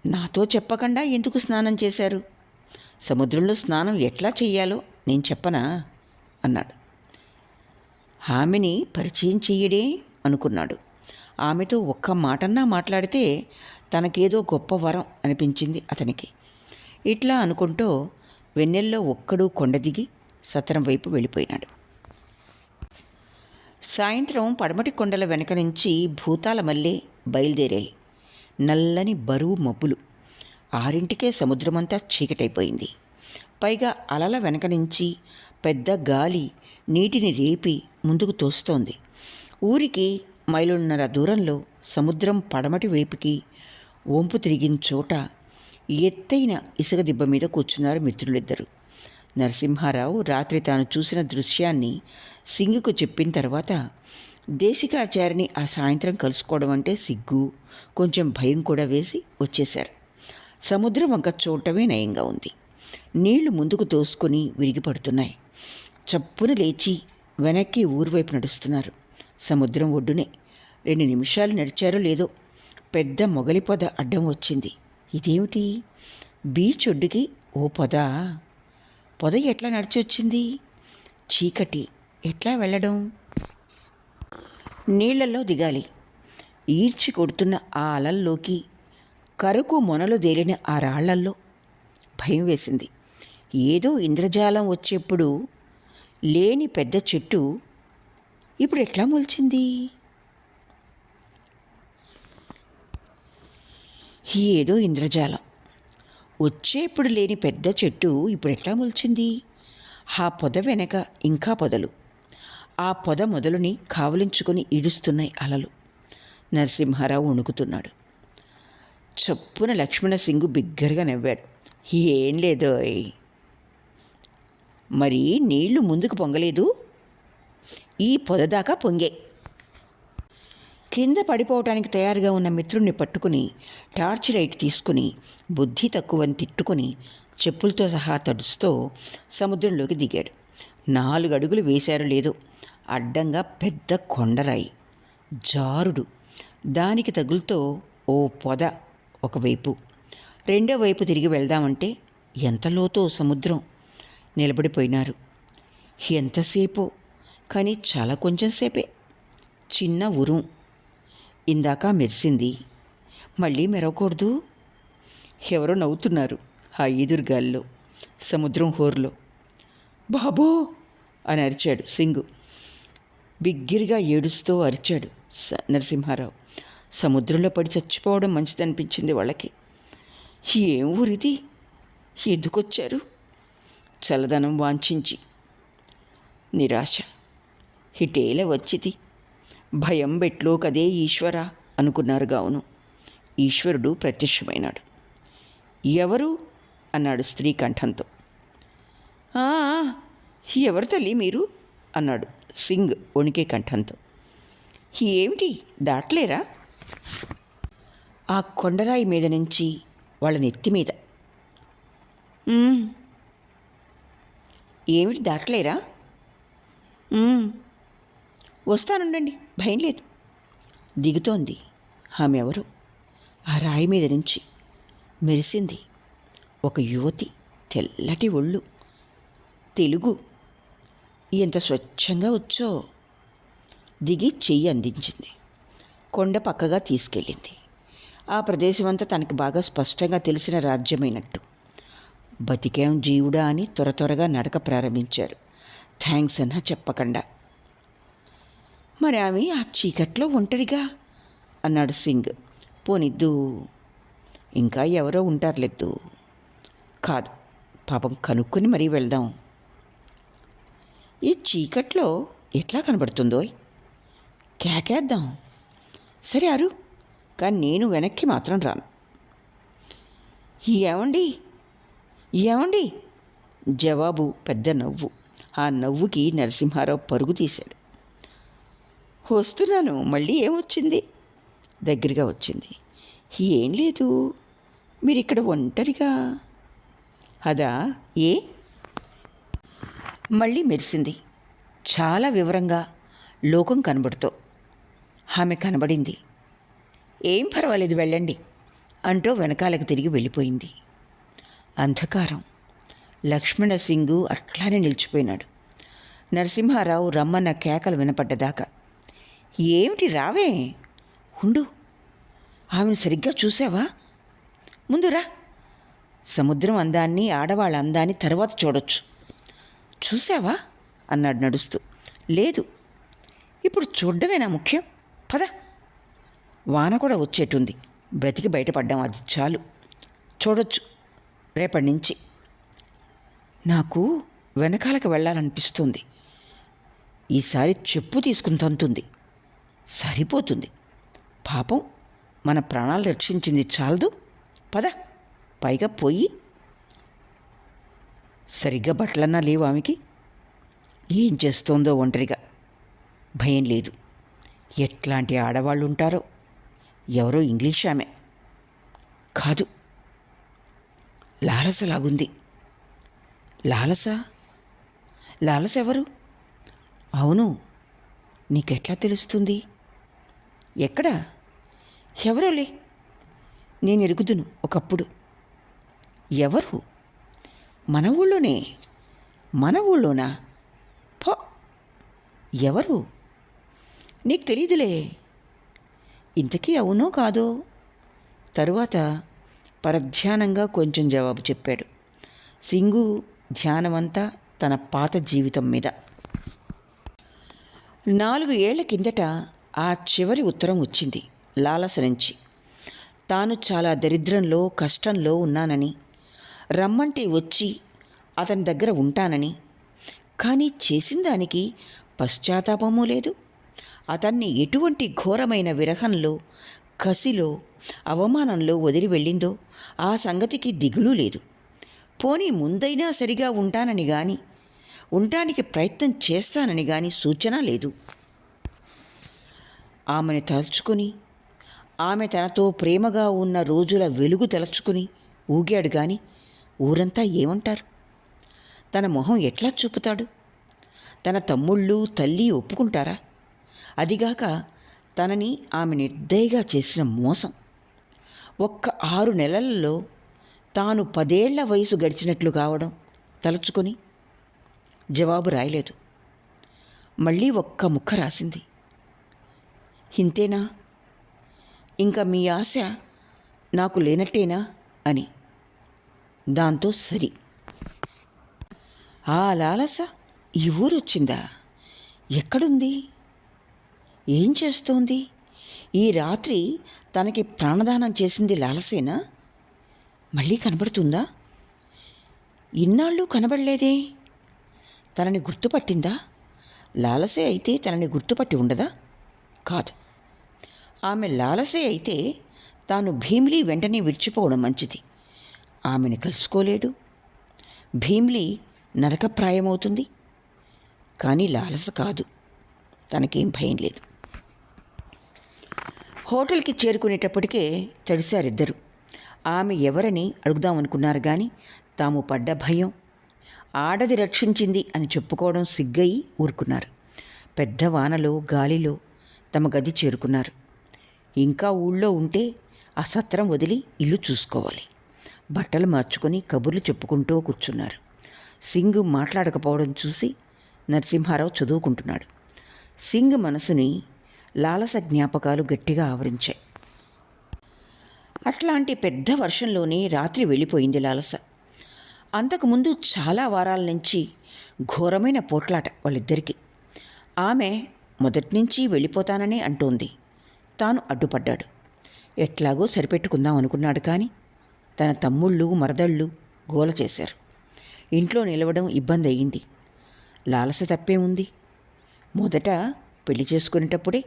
నాతో చెప్పకుండా ఎందుకు స్నానం చేశారు? సముద్రంలో స్నానం ఎట్లా చెయ్యాలో నేను చెప్పనా అన్నాడు. ఆమెని పరిచయం చెయ్యడే అనుకున్నాడు. ఆమెతో ఒక్క మాటన్నా మాట్లాడితే తనకేదో గొప్ప వరం అనిపించింది అతనికి. ఇట్లా అనుకుంటూ వెన్నెల్లో ఒక్కడు కొండ దిగి సత్రం వైపు వెళ్ళిపోయినాడు. సాయంత్రం పడమటి కొండల వెనక నుంచి భూతాల మల్లె బయలుదేరాయి. నల్లని బరువు మబ్బులు. 6ంటికే సముద్రమంతా చీకటైపోయింది. పైగా అలల వెనక నుంచి పెద్ద గాలి నీటిని రేపి ముందుకు తోస్తోంది. ఊరికి మైలున్నర దూరంలో సముద్రం పడమటి వైపుకి వంపు తిరిగిన చోట ఎత్తైన ఇసుక దిబ్బ మీద కూర్చున్నారు మిత్రులిద్దరు. నరసింహారావు రాత్రి తాను చూసిన దృశ్యాన్ని సింగుకు చెప్పిన తర్వాత దేశికాచారిని ఆ సాయంత్రం కలుసుకోవడం అంటే సిగ్గు, కొంచెం భయం కూడా వేసి వచ్చేశారు. సముద్రం వంక చూడటమే నయంగా ఉంది. నీళ్లు ముందుకు తోసుకొని విరిగిపడుతున్నాయి. చప్పున లేచి వెనక్కి ఊరువైపు నడుస్తున్నారు. సముద్రం ఒడ్డునే 2 నిమిషాలు నడిచారో లేదో పెద్ద మొగలి పొద అడ్డం వచ్చింది. ఇదేమిటి? బీచ్ ఒడ్డుకి ఓ పొద ఎట్లా నడిచొచ్చింది? చీకటి, ఎట్లా వెళ్ళడం? నీళ్లలో దిగాలి. ఈడ్చి కొడుతున్న ఆ అలల్లోకి కరుకు మొనలు తేలిన ఆ రాళ్లల్లో భయం వేసింది. ఏదో ఇంద్రజాలం వచ్చేప్పుడు లేని పెద్ద చెట్టు ఇప్పుడు ఎట్లా మొలిచింది? ఏదో ఇంద్రజాలం వచ్చేప్పుడు లేని పెద్ద చెట్టు ఇప్పుడు ఎట్లా మొలిచింది? ఆ పొద వెనక ఇంకా పొదలు. ఆ పొద మొదలుని కావలించుకొని ఈడుస్తున్నాయి అలలు. నరసింహారావు వణుకుతున్నాడు. చప్పున లక్ష్మణసింగు బిగ్గరగా నవ్వాడు. ఏం లేదోయ్, మరి నీళ్లు ముందుకు పొంగలేదు, ఈ పొద దాకా పొంగే. కింద పడిపోవటానికి తయారుగా ఉన్న మిత్రుణ్ణి పట్టుకుని టార్చ్ లైట్ తీసుకుని బుద్ధి తక్కువని తిట్టుకుని చెప్పులతో సహా తడుస్తూ సముద్రంలోకి దిగాడు. 4 అడుగులు వేశారో లేదో అడ్డంగా పెద్ద కొండరాయి, జారుడు. దానికి తగులుతో ఓ పొద ఒకవైపు. రెండో వైపు తిరిగి వెళ్దామంటే ఎంత లోతో సముద్రం. నిలబడిపోయినారు. ఎంతసేపో, కానీ చాలా కొంచెం సేపే. చిన్న ఉరుం ఇందాక మెరిసింది, మళ్ళీ మెరవకూడదు. ఎవరో నవ్వుతున్నారు ఆ ఈదురుగాల్లో, సముద్రం హోరులో. బాబో అని అరిచాడు సింగు. బిగ్గిరిగా ఏడుస్తూ అరిచాడు నరసింహారావు. సముద్రంలో పడి చచ్చిపోవడం మంచిదనిపించింది వాళ్ళకి. ఏం ఊరిది, ఎందుకొచ్చారు? చల్లదనం వాంఛించి, నిరాశ. హిటేల వచ్చితి, భయం బెట్లో కదే ఈశ్వర అనుకున్నారు గావును. ఈశ్వరుడు ప్రత్యక్షమైనాడు. ఎవరు అన్నాడు స్త్రీ కంఠంతో. ఎవరు తల్లి మీరు అన్నాడు సింగ్ వణికే కంఠంతో. ఏమిటి దాటలేరా? ఆ కొండరాయి మీద నుంచి వాళ్ళ నెత్తి మీద. ఏమిటి దాటలేరా? వస్తానుండండి, భయం లేదు. దిగుతోంది ఆమె. ఎవరు? ఆ రాయి మీద నుంచి మెరిసింది ఒక యువతి. తెల్లటి ఒళ్ళు, తెలుగు. ఎంత స్వచ్ఛంగా వచ్చో. దిగి చెయ్యి అందించింది. కొండ పక్కగా తీసుకెళ్ళింది. ఆ ప్రదేశమంతా తనకు బాగా స్పష్టంగా తెలిసిన రాజ్యమైనట్టు. బతికేం జీవుడా అని త్వరగా నడక ప్రారంభించారు, థ్యాంక్స్ అన్నా చెప్పకుండా. మరి ఆమె ఆ చీకట్లో ఒంటరిగా అన్నాడు సింగ్. పోనిద్దు, ఇంకా ఎవరో ఉంటారులేదు. కాదు, పాపం కనుక్కొని మరీ వెళ్దాం. ఈ చీకట్లో ఎట్లా కనబడుతుందో కేకేద్దాం. సరే అరు, కానీ నేను వెనక్కి మాత్రం రాను. ఏమండి ఏమండి జవాబు పెద్ద నవ్వు. ఆ నవ్వుకి నరసింహారావు పరుగు తీశాడు. వస్తున్నాను. మళ్ళీ ఏమొచ్చింది? దగ్గరగా వచ్చింది. ఏం లేదు, మీరిక్కడ ఒంటరిగా. అదా ఏ? మళ్ళీ మెరిసింది. చాలా వివరంగా లోకం కనబడుతూ. ఆమె కనబడింది. ఏం పర్వాలేదు, వెళ్ళండి అంటూ వెనకాలకు తిరిగి వెళ్ళిపోయింది. అంధకారం. లక్ష్మణసింగు అట్లానే నిలిచిపోయినాడు. నరసింహారావు రమ్మన్న కేకలు వినపడ్డదాకా. ఏమిటి రావే, ఉండు, ఆమెను సరిగ్గా చూసావా? ముందురా. సముద్రం అందాన్ని, ఆడవాళ్ళ అందాన్ని తర్వాత చూడొచ్చు. చూసావా అన్నాడు నడుస్తూ. లేదు. ఇప్పుడు చూడ్డమేనా ముఖ్యం? పద. వాన కూడా వచ్చేటుంది. బ్రతికి బయటపడ్డాం, అది చాలు. చూడొచ్చు రేపటి నుంచి. నాకు వెనకాలకు వెళ్ళాలనిపిస్తుంది. ఈసారి చెప్పు తీసుకుని తంతుంది. సరిపోతుంది. పాపం మన ప్రాణాలు రక్షించింది చాలదు. పద. పైగా పోయి సరిగ్గా బట్టలన్నా లేవు ఆమెకి. ఏం చేస్తోందో ఒంటరిగా. భయం లేదు. ఎట్లాంటి ఆడవాళ్ళు ఉంటారో. ఎవరో ఇంగ్లీష్ ఆమె కాదు, లాలసలాగుంది. లాలస? లాలస ఎవరు? అవును, నీకెట్లా తెలుస్తుంది? ఎక్కడా? ఎవరోలే, నేను ఎరుగుదును ఒకప్పుడు. ఎవరు? మన ఊళ్ళోనే. మన ఊళ్ళోనా? పో. ఎవరు? నీకు తెలీదులే. ఇంతకీ అవునో కాదో? తరువాత పరధ్యానంగా కొంచెం జవాబు చెప్పాడు. సింగు ధ్యానమంతా తన పాత జీవితం మీద. 4 ఏళ్ల కిందట ఆ చివరి ఉత్తరం వచ్చింది లాలస నుంచి. తాను చాలా దరిద్రంలో, కష్టంలో ఉన్నానని, రమ్మంటే వచ్చి అతని దగ్గర ఉంటానని. కానీ చేసిన దానికి పశ్చాత్తాపమూ లేదు. అతన్ని ఎటువంటి ఘోరమైన విరహంలో, కసిలో, అవమానంలో వదిలి వెళ్ళిందో ఆ సంగతికి దిగులు లేదు. పోనీ ముందైనా సరిగా ఉంటానని గాని, ఉండటానికి ప్రయత్నం చేస్తానని గాని సూచన లేదు. ఆమెను తలుచుకుని, ఆమె తనతో ప్రేమగా ఉన్న రోజుల వెలుగు తలుచుకుని ఊగాడు గాని ఊరంతా ఏమంటారు? తన మొహం ఎట్లా చూపుతాడు? తన తమ్ముళ్ళు, తల్లి ఒప్పుకుంటారా? అదిగాక తనని ఆమె నిర్దయగా చేసిన మోసం. ఒక్క 6 నెలలలో తాను 10 ఏళ్ల వయసు గడిచినట్లు కావడం తలుచుకొని జవాబు రాయలేదు. మళ్ళీ ఒక్క ముక్క రాసింది. ఇంతేనా? ఇంకా మీ ఆశ నాకు లేనట్టేనా అని. దాంతో సరి. ఆ లాలస ఈ ఊరొచ్చిందా? ఎక్కడుంది? ఏం చేస్తోంది? ఈ రాత్రి తనకి ప్రాణదానం చేసింది లాలసేనా? మళ్ళీ కనబడుతుందా? ఇన్నాళ్ళు కనబడలేదే. తనని గుర్తుపట్టిందా? లాలసే అయితే తనని గుర్తుపట్టి ఉండదా? కాదు. ఆమె లాలసే అయితే తాను భీమిలి వెంటనే విడిచిపోవడం మంచిది. ఆమెను కలుసుకోలేడు. భీమిలి నరకప్రాయమవుతుంది. కానీ లాలస కాదు. తనకేం భయం లేదు. హోటల్కి చేరుకునేటప్పటికే తడిశారిద్దరు. ఆమె ఎవరని అడుగుదామనుకున్నారు కానీ తాము పడ్డ భయం, ఆడది రక్షించింది అని చెప్పుకోవడం సిగ్గయి ఊరుకున్నారు. పెద్ద వానలో, గాలిలో తమ గది చేరుకున్నారు. ఇంకా ఊళ్ళో ఉంటే ఆ సత్రం వదిలి ఇల్లు చూసుకోవాలి. బట్టలు మార్చుకొని కబుర్లు చెప్పుకుంటూ కూర్చున్నారు. సింగ్ మాట్లాడకపోవడం చూసి నరసింహారావు చదువుకుంటున్నాడు. సింగ్ మనసుని లాలస జ్ఞాపకాలు గట్టిగా ఆవరించాయి. అట్లాంటి పెద్ద వర్షంలోనే రాత్రి వెళ్ళిపోయింది లాలస. అంతకుముందు చాలా వారాల నుంచి ఘోరమైన పోట్లాట వాళ్ళిద్దరికీ. ఆమె మొదట్నుంచి వెళ్ళిపోతాననే అంటోంది. తాను అడ్డుపడ్డాడు. ఎట్లాగో సరిపెట్టుకుందాం అనుకున్నాడు. కానీ తన తమ్ముళ్ళు, మరదళ్ళు గోల చేశారు. ఇంట్లో నిలవడం ఇబ్బంది అయ్యింది. లాలస తప్పే ఉంది. మొదట పెళ్లి చేసుకునేటప్పుడే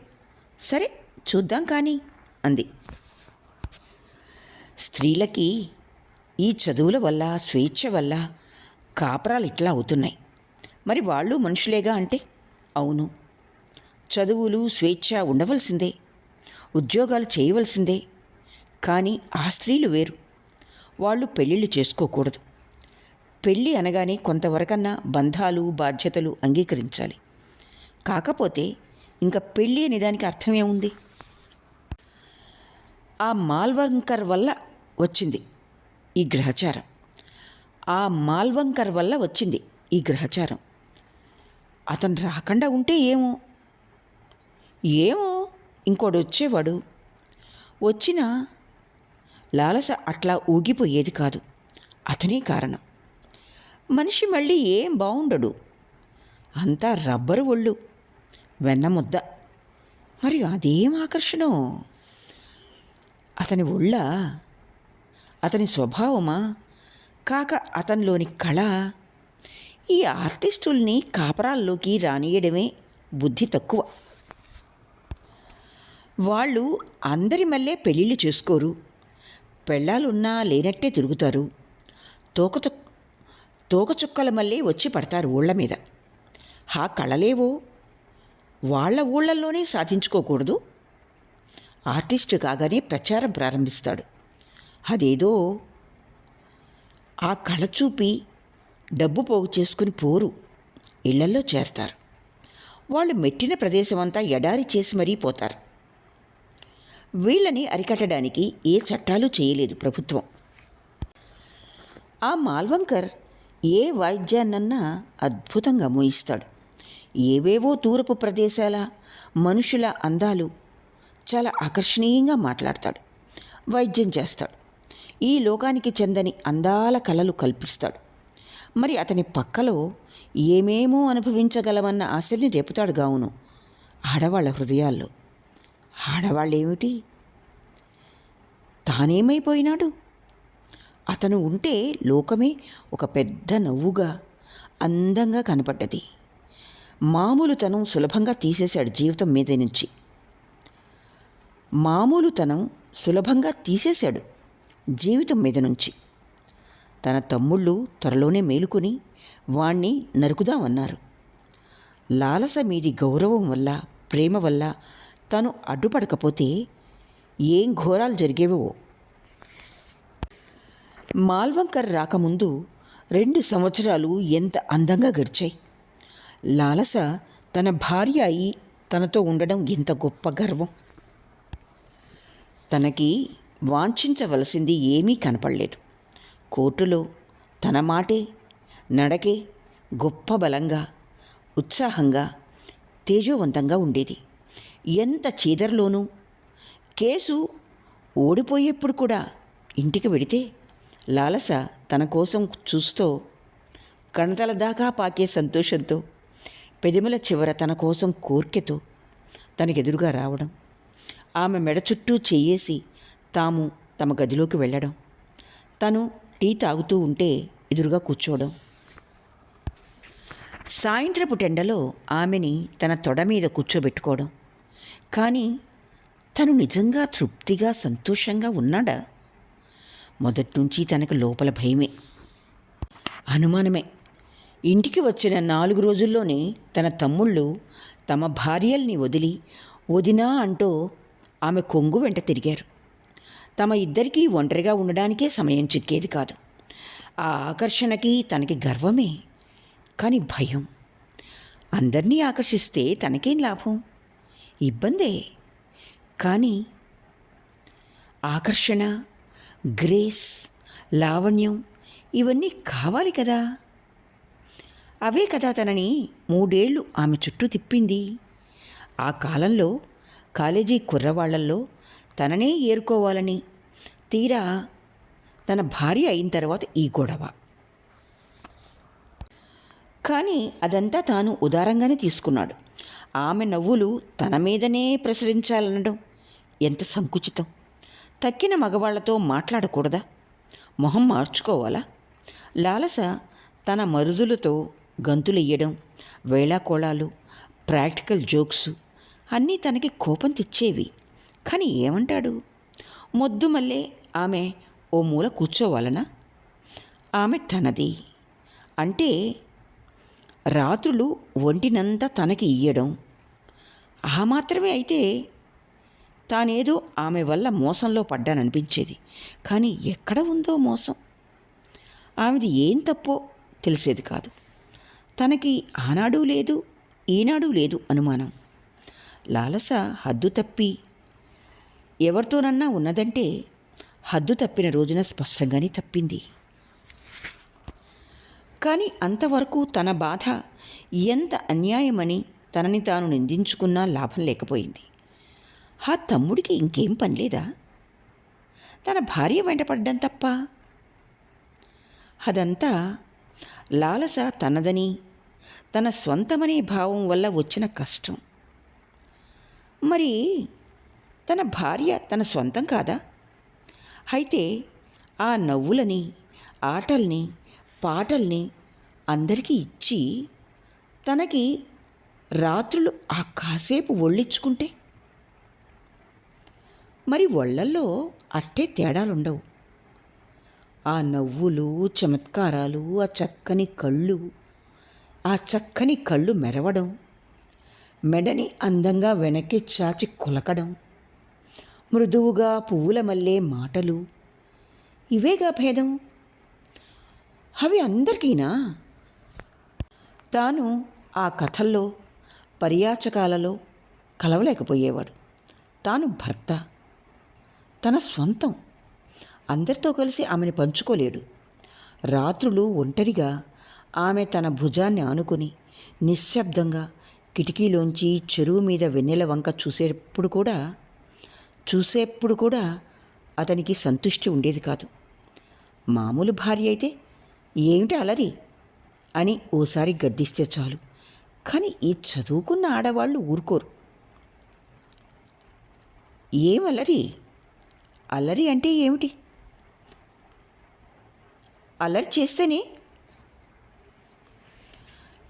సరే చూద్దాం కానీ అంది. స్త్రీలకి ఈ చదువుల వల్ల, స్వేచ్ఛ వల్ల కాపరాలు ఇట్లా అవుతున్నాయి. మరి వాళ్ళు మనుషులేగా అంటే అవును. చదువులు, స్వేచ్ఛ ఉండవలసిందే, ఉద్యోగాలు చేయవలసిందే. కానీ ఆ స్త్రీలు వేరు. వాళ్ళు పెళ్ళిళ్ళు చేసుకోకూడదు. పెళ్ళి అనగానే కొంతవరకన్నా బంధాలు, బాధ్యతలు అంగీకరించాలి. కాకపోతే ఇంకా పెళ్ళి అనే దానికి అర్థమేముంది? ఆ మాల్వంకర్ వల్ల వచ్చింది ఈ గ్రహచారం. ఆ మాల్వంకర్ వల్ల వచ్చింది ఈ గ్రహచారం. అతను రాకుండా ఉంటే ఏమో ఇంకోడు వచ్చేవాడు. వచ్చినా లాలస అట్లా ఊగిపోయేది కాదు. అతనే కారణం. మనిషి మళ్ళీ ఏం బాగుండడు. అంతా రబ్బరు ఒళ్ళు. వెన్నముద్ద. మరి అదేం ఆకర్షణో? అతని ఒళ్ళ, అతని స్వభావమా, కాక అతనిలోని కళ? ఈ ఆర్టిస్టుల్ని కాపరాల్లోకి రానియడమే బుద్ధి తక్కువ. వాళ్ళు అందరి మళ్ళే పెళ్ళిళ్ళు చేసుకోరు, పెళ్ళాలున్నా లేనట్టే తిరుగుతారు, తోకచుక్కల మళ్ళీ వచ్చి పడతారు ఊళ్ళ మీద. ఆ కళలేవో వాళ్ళ ఊళ్ళల్లోనే సాధించుకోకూడదు? ఆర్టిస్టు కాగానే ప్రచారం ప్రారంభిస్తాడు. అదేదో ఆ కళ చూపి డబ్బు పోగు చేసుకుని పోరు, ఇళ్లల్లో చేరతారు. వాళ్ళు మెట్టిన ప్రదేశమంతా ఎడారి చేసి మరీ పోతారు. వీళ్ళని అరికట్టడానికి ఏ చట్టాలు చేయలేదు ప్రభుత్వం. ఆ మాల్వంకర్ ఏ వాయిద్యాన్నన్నా అద్భుతంగా మోయిస్తాడు. ఏవేవో తూర్పు ప్రదేశాల మనుషుల అందాలు చాలా ఆకర్షణీయంగా మాట్లాడతాడు, వైద్యం చేస్తాడు. ఈ లోకానికి చెందని అందాల కళలు కల్పిస్తాడు. మరి అతని పక్కలో ఏమేమో అనుభవించగలమన్న ఆశల్ని రేపుతాడు గావును ఆడవాళ్ళ హృదయాల్లో. ఆడవాళ్ళేమిటి, తానేమైపోయినాడు? అతను ఉంటే లోకమే ఒక పెద్ద నవ్వుగా అందంగా కనపడ్డది. మామూలుతనం సులభంగా తీసేశాడు జీవితం మీద నుంచి. మామూలుతనం సులభంగా తీసేశాడు జీవితం మీద నుంచి. తన తమ్ముళ్ళు త్వరలోనే మేలుకొని వాణ్ణి నరుకుదామన్నారు. లాలస మీది గౌరవం వల్ల, ప్రేమ వల్ల తను అడ్డుపడకపోతే ఏం ఘోరాలు జరిగేవో. మాల్వంకర్ రాకముందు 2 సంవత్సరాలు ఎంత అందంగా గడిచాయి. లాలస తన భార్య అయి తనతో ఉండడం ఎంత గొప్ప గర్వం. తనకి వాంఛించవలసింది ఏమీ కనపడలేదు. కోర్టులో తన మాటే, నడకే గొప్ప బలంగా, ఉత్సాహంగా, తేజోవంతంగా ఉండేది. ఎంత చీదరలోనూ కేసు ఓడిపోయేప్పుడు కూడా ఇంటికి వెడితే లాలస తన కోసం చూస్తూ కణతల దాకా పాకే సంతోషంతో, పెదిమల చివర తన కోసం కోర్కెతో తనకెదురుగా రావడం, ఆమె మెడ చుట్టూ చెయ్యేసి తమ గదిలోకి వెళ్ళడం, తను టీ తాగుతూ ఉంటే ఎదురుగా కూర్చోవడం, సాయంత్రపు టెండలో ఆమెని తన తొడ మీద కూర్చోబెట్టుకోవడం. కానీ తను నిజంగా తృప్తిగా సంతోషంగా ఉన్నాడా? మొదట్నుంచి తనకు లోపల భయమే, అనుమానమే. ఇంటికి వచ్చిన 4 రోజుల్లోనే తన తమ్ముళ్ళు తమ భార్యల్ని వదిలి వదినా అంటూ ఆమె కొంగు వెంట తిరిగారు. తమ ఇద్దరికీ ఒంటరిగా ఉండడానికే సమయం చిక్కేది కాదు. ఆ ఆకర్షణకి తనకి గర్వమే, కానీ భయం. అందరినీ ఆకర్షిస్తే తనకేం లాభం? ఇబ్బందే. కానీ ఆకర్షణ, గ్రేస్, లావణ్యం ఇవన్నీ కావాలి కదా. అవే కదా తనని 3 ఏళ్ళు ఆమె చుట్టూ తిప్పింది. ఆ కాలంలో కాలేజీ కుర్రవాళ్లల్లో తననే ఏరుకోవాలని, తీరా తన భార్య అయిన తర్వాత ఈ గొడవ. కానీ అదంతా తాను ఉదారంగానే తీసుకున్నాడు. ఆమె నవ్వులు తన మీదనే ప్రసరించాలనడం ఎంత సంకుచితం. తక్కిన మగవాళ్లతో మాట్లాడకూడదా? మొహం మార్చుకోవాలా? లాలస తన మరుదులతో గంతులెయ్యడం, వేళాకోళాలు, ప్రాక్టికల్ జోక్స్ అన్నీ తనకి కోపం తెచ్చేవి. కానీ ఏమంటాడు? మొద్దు మళ్ళీ ఆమె ఓ మూల కూర్చోవాలనా? ఆమె తనది అంటే రాత్రులు ఒంటినంతా తనకి ఇయ్యడం. ఆ మాత్రమే అయితే తానేదో ఆమె వల్ల మోసంలో పడ్డాననిపించేది. కానీ ఎక్కడ ఉందో మోసం? ఆమెది ఏం తప్పో తెలిసేది కాదు. తనకి ఆనాడు లేదు, ఈనాడు లేదు అనుమానం. లాలస హద్దు తప్పి ఎవరితోనన్నా ఉన్నదంటే హద్దు తప్పిన రోజున స్పష్టంగానే తప్పింది. కానీ అంతవరకు తన బాధ ఎంత అన్యాయమని తనని తాను నిందించుకున్నా లాభం లేకపోయింది. ఆ తమ్ముడికి ఇంకేం పనిలేదా? తన భార్య వెంటపడ్డం తప్ప. అదంతా లాలస తనదని, తన స్వంతమనే భావం వల్ల వచ్చిన కష్టం. మరి తన భార్య తన సొంతం కాదా? అయితే ఆ నవ్వులని, ఆటల్ని, పాటల్ని అందరికీ ఇచ్చి తనకి రాత్రులు ఆ కాసేపు ఒళ్ళించుకుంటే? మరి ఒళ్ళల్లో అట్టే తేడాలుండవు. ఆ నవ్వులు, చమత్కారాలు, ఆ చక్కని కళ్ళు మెరవడం, మెడని అందంగా వెనక్కి చాచి కులకడం, మృదువుగా పువ్వుల మల్లే మాటలు, ఇవేగా భేదం. అవి అందరికీనా? తాను ఆ కథల్లో, పర్యాచకాలలో కలవలేకపోయేవాడు. తాను భర్త, తన స్వంతం, అందరితో కలిసి ఆమెను పంచుకోలేడు. రాత్రులు ఒంటరిగా ఆమె తన భుజాన్ని ఆనుకొని నిశ్శబ్దంగా కిటికీలోంచి చెరువు మీద వెన్నెల వంక చూసేప్పుడు కూడా అతనికి సంతృష్టి ఉండేది కాదు. మామూలు భార్య అయితే ఏమిటి అలరి అని ఓసారి గద్దిస్తే చాలు. కానీ ఈ చదువుకున్న ఆడవాళ్ళు ఊరుకోరు. ఏమలరి? అల్లరి అంటే ఏమిటి? అల్లరి చేస్తేనే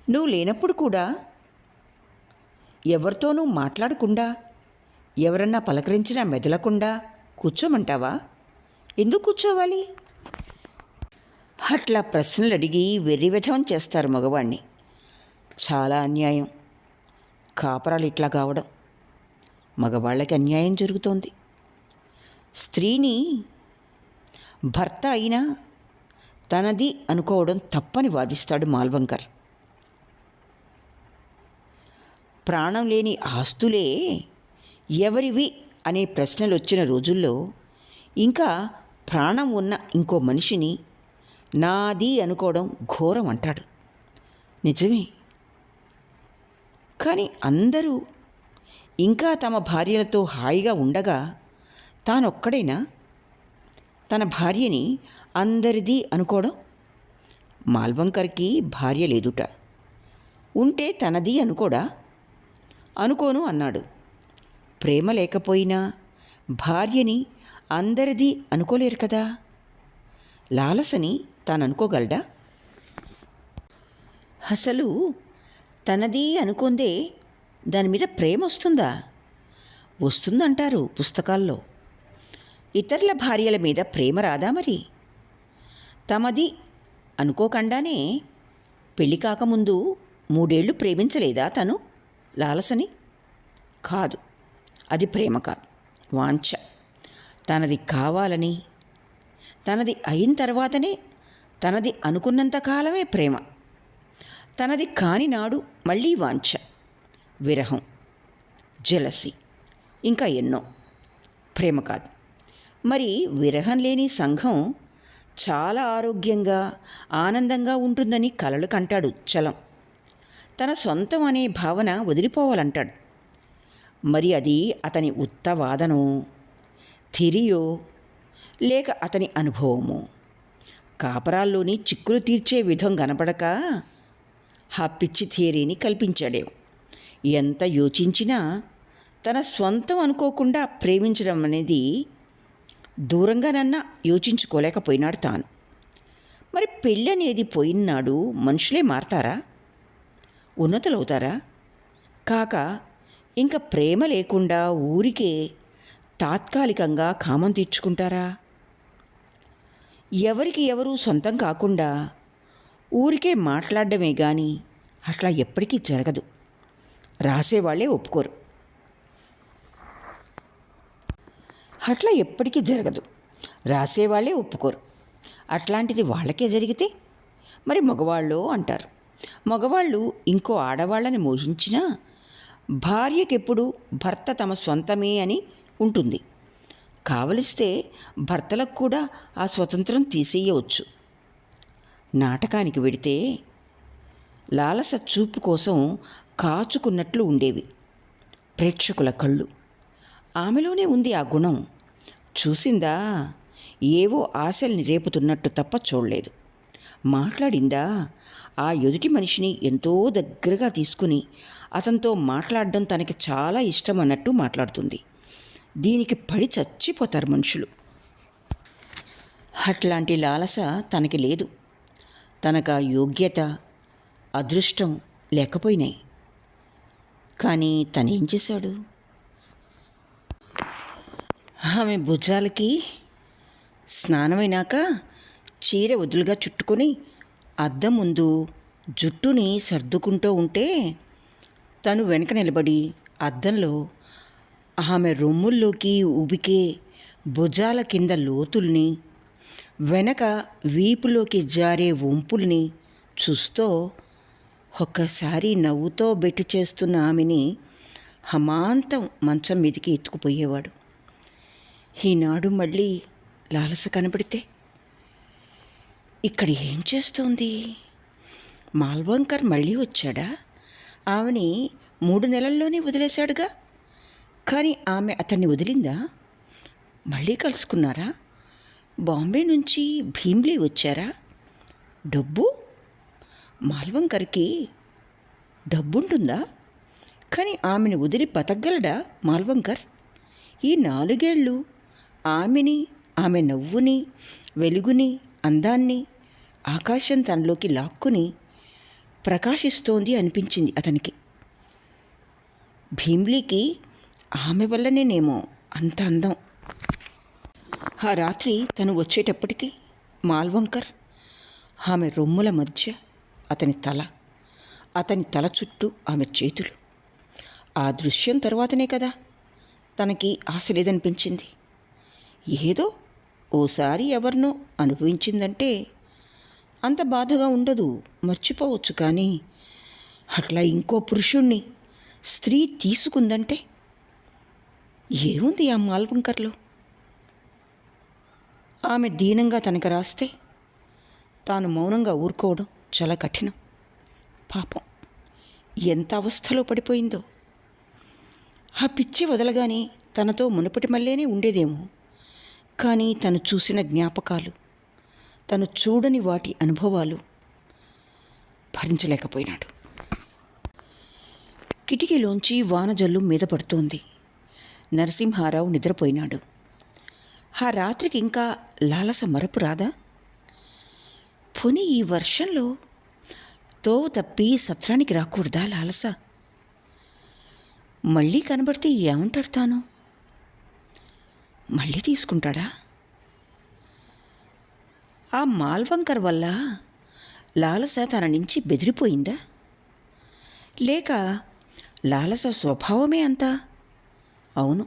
నువ్వు లేనప్పుడు కూడా ఎవరితోనూ మాట్లాడకుండా, ఎవరన్నా పలకరించినా మెదలకుండా కూర్చోమంటావా? ఎందుకు కూర్చోవాలి? అట్లా ప్రశ్నలు అడిగి వెర్రివిధం చేస్తారు మగవాణ్ణి. చాలా అన్యాయం కాపరాలు ఇట్లా కావడం. మగవాళ్ళకి అన్యాయం జరుగుతోంది. స్త్రీని భర్త అయినా తనది అనుకోవడం తప్పని వాదిస్తాడు మాల్వంకర్. ప్రాణం లేని ఆస్తులే ఎవరివి అనే ప్రశ్నలు వచ్చిన రోజుల్లో ఇంకా ప్రాణం ఉన్న ఇంకో మనిషిని నాది అనుకోవడం ఘోరం అంటాడు. నిజమే. కానీ అందరూ ఇంకా తమ భార్యలతో హాయిగా ఉండగా తానొక్కడైనా తన భార్యని అందరిది అనుకోవడం? మాల్వంకర్కి భార్య లేదుట. ఉంటే తనది అనుకోడా? అనుకోను అన్నాడు. ప్రేమ లేకపోయినా భార్యని అందరిది అనుకోలేరు కదా. లాలసని తాననుకోగలడా? అసలు తనది అనుకుందే దాని మీద ప్రేమ వస్తుందా? వస్తుందంటారు పుస్తకాల్లో. ఇతరుల భార్యల మీద ప్రేమ రాదా మరి? తమది అనుకోకుండానే పెళ్ళి కాకముందు 3 ఏళ్ళు ప్రేమించలేదా తను లాలసని? కాదు, అది ప్రేమ కాదు, వాంఛ. తనది కావాలని, తనది అయిన తర్వాతనే తనది అనుకున్నంత కాలమే ప్రేమ. తనది కాని నాడు మళ్ళీ వాంఛ, విరహం, జెలసీ, ఇంకా ఎన్నో. ప్రేమ కాదు. మరి విరహం లేని సంఘం చాలా ఆరోగ్యంగా ఆనందంగా ఉంటుందని కలలు కంటాడు చలం. తన సొంతం అనే భావన వదిలిపోవాలంటాడు. మరి అది అతని ఉత్తవాదనో, థిరియో, లేక అతని అనుభవమో? కాపరాల్లోని చిక్కులు తీర్చే విధం కనపడక ఆ పిచ్చి థియరీని కల్పించాడేమో. ఎంత యోచించినా తన స్వంతం అనుకోకుండా ప్రేమించడం అనేది దూరంగానన్నా యోచించుకోలేకపోయినాడు తాను. మరి పెళ్ళి అనేది పోయినాడు మనుషులే మారతారా? ఉన్నతులవుతారా? కాక ఇంకా ప్రేమ లేకుండా ఊరికే తాత్కాలికంగా కామం తీర్చుకుంటారా? ఎవరికి ఎవరు సొంతం కాకుండా ఊరికే మాట్లాడడమే కానీ అట్లా ఎప్పటికీ జరగదు. రాసేవాళ్లే ఒప్పుకోరు. అట్లా ఎప్పటికీ జరగదు. రాసేవాళ్లే ఒప్పుకోరు. అట్లాంటిది వాళ్ళకే జరిగితే మరి మగవాళ్ళు అంటారు. మగవాళ్ళు ఇంకో ఆడవాళ్ళని మోహించినా భార్యకెప్పుడు భర్త తమ సొంతమే అని ఉంటుంది. కావలిస్తే భర్తలకు కూడా ఆ స్వతంత్రం తీసేయవచ్చు. నాటకానికి వెడితే లాలస చూపు కోసం కాచుకున్నట్లు ఉండేవి ప్రేక్షకుల కళ్ళు. ఆమెలోనే ఉంది ఆ గుణం. చూసిందా, ఏవో ఆశల్ని రేపుతున్నట్టు తప్ప చూడలేదు. మాట్లాడిందా, ఆ ఎదుటి మనిషిని ఎంతో దగ్గరగా తీసుకుని అతనితో మాట్లాడడం తనకి చాలా ఇష్టం అన్నట్టు మాట్లాడుతుంది. దీనికి పడి చచ్చిపోతారు మనుషులు. అట్లాంటి లాలస తనకి లేదు. తనకు ఆ యోగ్యత, అదృష్టం లేకపోయినాయి. కానీ తనేం చేశాడు? ఆమె భుజాలకి స్నానమైనాక చీర వదులుగా చుట్టుకొని అద్దం ముందు జుట్టుని సర్దుకుంటూ ఉంటే తను వెనక నిలబడి అద్దంలో ఆమె రొమ్ముల్లోకి ఉబికే భుజాల కింద లోతుల్ని, వెనక వీపులోకి జారే వంపుల్ని చూస్తూ ఒక్కసారి నవ్వుతో బెట్టు చేస్తున్న ఆమెని హమాంతం మంచం మీదికి ఎత్తుకుపోయేవాడు. ఈనాడు మళ్ళీ లాలస కనబడితే, ఇక్కడ ఏం చేస్తోంది? మాల్వంకర్ మళ్ళీ వచ్చాడా? ఆమెని 3 నెలల్లోనే వదిలేశాడుగా. కానీ ఆమె అతన్ని వదిలిందా? మళ్ళీ కలుసుకున్నారా? బాంబే నుంచి భీమ్లీ వచ్చారా? డబ్బు? మాల్వంకర్కి డబ్బుంటుందా? కానీ ఆమెను వదిలి బతకగలడా మాల్వంకర్? ఈ 4 ఏళ్ళు ఆమెని, ఆమె నవ్వుని, వెలుగుని, అందాన్ని ఆకాశం తనలోకి లాక్కుని ప్రకాశిస్తోంది అనిపించింది అతనికి. భీమ్లీకి ఆమె వల్లనేనేమో అంత అందం. ఆ రాత్రి తను వచ్చేటప్పటికి మాల్వంకర్ ఆమె రొమ్ముల మధ్య అతని తల చుట్టూ ఆమె చేతులు. ఆ దృశ్యం తర్వాతనే కదా తనకి ఆశ లేదనిపించింది. ఏదో ఓసారి ఎవరినో అనుభవించిందంటే అంత బాధగా ఉండదు, మర్చిపోవచ్చు. కానీ అట్లా ఇంకో పురుషుణ్ణి స్త్రీ తీసుకుందంటే ఏముంది ఆ మాల్వంకర్లో? ఆమె దీనంగా తనకు రాస్తే తాను మౌనంగా ఊరుకోవడం చాలా కఠినం. పాపం ఎంత అవస్థలో పడిపోయిందో. ఆ పిచ్చి వదలగానే తనతో మునుపటి మళ్ళేనే ఉండేదేమో. కానీ తను చూసిన జ్ఞాపకాలు, తను చూడని వాటి అనుభవాలు భరించలేకపోయినాడు. కిటికీలోంచి వానజల్లు మీద పడుతోంది. నరసింహారావు నిద్రపోయినాడు. ఆ రాత్రికి ఇంకా లాలస మరపు రాదా? పోనీ ఈ వర్షంలో తోవ తప్పి సత్రానికి రాకూడదా లాలస? మళ్ళీ కనబడితే ఏమంటాడు తాను? మళ్ళీ తీసుకుంటాడా? ఆ మాల్వంకర్ వల్ల లాలస తన నుంచి బెదిరిపోయిందా? లేక లాలస స్వభావమే అంతా? అవును,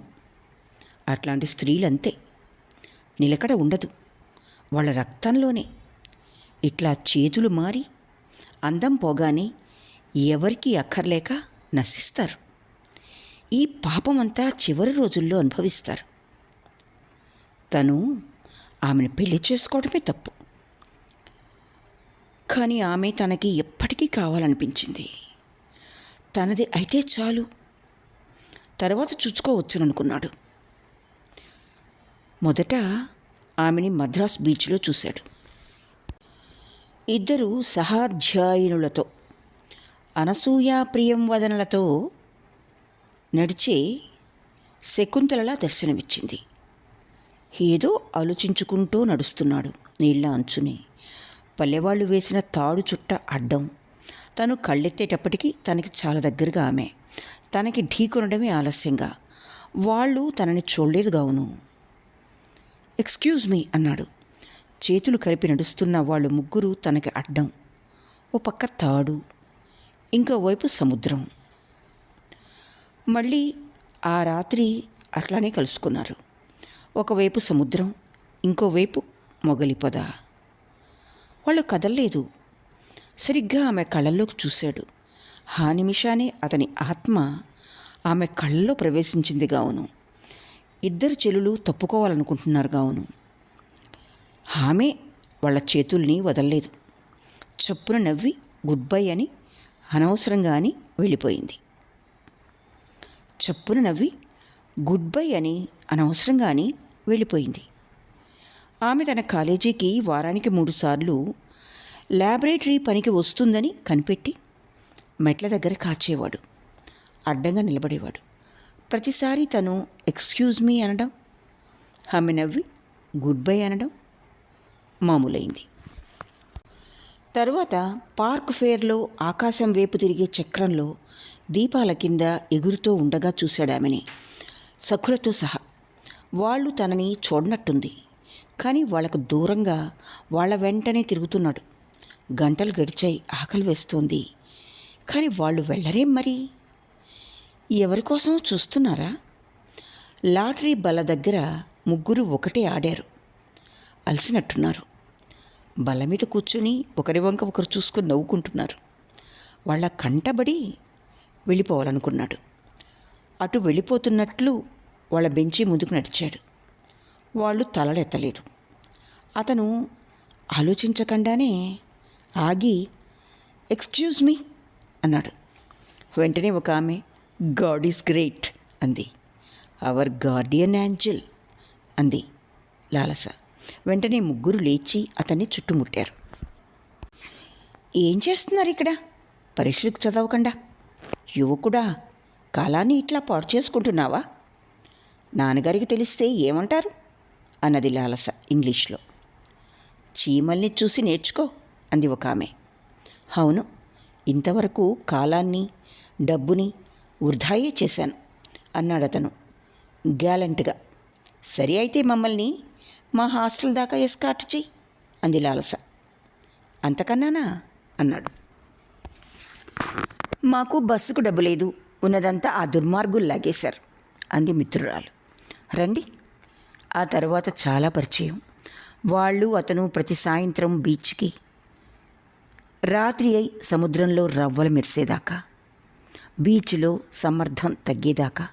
అట్లాంటి స్త్రీలంతే. నిలకడ ఉండదు వాళ్ళ రక్తంలోనే. ఇట్లా చేతులు మారి అందం పోగానే ఎవరికీ అక్కర్లేక నశిస్తారు. ఈ పాపమంతా చివరి రోజుల్లో అనుభవిస్తారు. తను ఆమెను పెళ్లి చేసుకోవడమే తప్పు. కానీ ఆమె తనకి ఎప్పటికీ కావాలనిపించింది. తనది అయితే చాలు, తర్వాత చూసుకోవచ్చుననుకున్నాడు. మొదట ఆమెని మద్రాస్ బీచ్లో చూశాడు. ఇద్దరు సహాధ్యాయునులతో, అనసూయ ప్రియం వదనలతో నడిచే శకుంతలలా దర్శనమిచ్చింది. ఏదో ఆలోచించుకుంటూ నడుస్తున్నాడు. నీళ్ల అంచుని పల్లెవాళ్ళు వేసిన తాడు చుట్ట అడ్డం. తను కళ్ళెత్తేటప్పటికీ తనకి చాలా దగ్గరగా ఆమె. తనకి ఢీకొనడమే ఆలస్యంగా. వాళ్ళు తనని చూడలేదు గావును. ఎక్స్క్యూజ్ మీ అన్నాడు. చేతులు కలిపి నడుస్తున్న వాళ్ళు ముగ్గురు తనకి అడ్డం. ఓ పక్క తాడు, ఇంకోవైపు సముద్రం. మళ్ళీ ఆ రాత్రి అట్లానే కలుసుకున్నారు. ఒకవైపు సముద్రం, ఇంకోవైపు మొగలి పొద. వాళ్ళు కదల్లేదు. సరిగ్గా ఆమె కళ్ళల్లోకి చూశాడు. ఆ నిమిషానే అతని ఆత్మ ఆమె కళ్ళలో ప్రవేశించింది గావును. ఇద్దరు చెలులు తప్పుకోవాలనుకుంటున్నారు గావును. ఆమె వాళ్ళ చేతుల్ని వదల్లేదు. చప్పున నవ్వి గుడ్ బై అని అనవసరంగా అని వెళ్ళిపోయింది. చప్పున నవ్వి గుడ్ బై అని అనవసరంగా అని వెళ్ళిపోయింది. ఆమె తన కాలేజీకి వారానికి 3 సార్లు ల్యాబొరేటరీ పనికి వస్తుందని కనిపెట్టి మెట్ల దగ్గర కాచేవాడు. అడ్డంగా నిలబడేవాడు. ప్రతిసారి తను ఎక్స్క్యూజ్ మీ అనడం, ఆమె నవ్వి గుడ్ బై అనడం మామూలైంది. తరువాత పార్క్ ఫేర్లో ఆకాశం వైపు తిరిగే చక్రంలో దీపాల కింద ఎగురుతూ ఉండగా చూశాడు ఆమెని, సఖులతో సహా. వాళ్ళు తనని చూడనట్టుంది, కానీ వాళ్లకు దూరంగా వాళ్ళ వెంటనే తిరుగుతున్నాడు. గంటలు గడిచాయి, ఆకలి వేస్తోంది, కానీ వాళ్ళు వెళ్ళరేం మరి? ఎవరి కోసం చూస్తున్నారా? లాటరీ బల్ల దగ్గర ముగ్గురు ఒకటే ఆడారు. అలసినట్టున్నారు. బల్ల మీద కూర్చుని ఒకరి వంక ఒకరు చూసుకొని నవ్వుకుంటున్నారు. వాళ్ళ కంటబడి వెళ్ళిపోవాలనుకున్నాడు. అటు వెళ్ళిపోతున్నట్లు వాళ్ళ బెంచి ముందుకు నడిచాడు. వాళ్ళు తలలెత్తలేదు. అతను ఆలోచించకుండానే ఆగి ఎక్స్క్యూజ్ మీ అన్నాడు. వెంటనే ఒక ఆమె గాడ్ ఈజ్ గ్రేట్ అంది. అవర్ గార్డియన్ యాంజల్ అంది లాలస. వెంటనే ముగ్గురు లేచి అతన్ని చుట్టుముట్టారు. ఏం చేస్తున్నారు ఇక్కడ? పరీక్షలకు చదవకుండా యువకుడా, కాలాన్ని ఇట్లా పాడు చేసుకుంటున్నావా? నాన్నగారికి తెలిస్తే ఏమంటారు అన్నది లాలస ఇంగ్లీష్లో. చీమల్ని చూసి నేర్చుకో అంది ఒక ఆమె. అవును, ఇంతవరకు కాలాన్ని, డబ్బుని వృధాయే చేశాను అన్నాడతను గ్యాలంట్గా. సరి అయితే మమ్మల్ని మా హాస్టల్ దాకా ఎస్కార్ట్ చెయ్యి అంది లాలస. అంతకన్నానా అన్నాడు. మాకు బస్సుకు డబ్బు లేదు, ఉన్నదంతా ఆ దుర్మార్గులు లాగేశారు అంది మిత్రురాలు. రండి. ఆ తర్వాత చాలా పరిచయం. వాళ్ళు అతను ప్రతి సాయంత్రం బీచ్కి, రాత్రి అయి సముద్రంలో రవ్వలు మెరిసేదాకా, బీచ్లో సమ్మర్దం తగ్గేదాకా.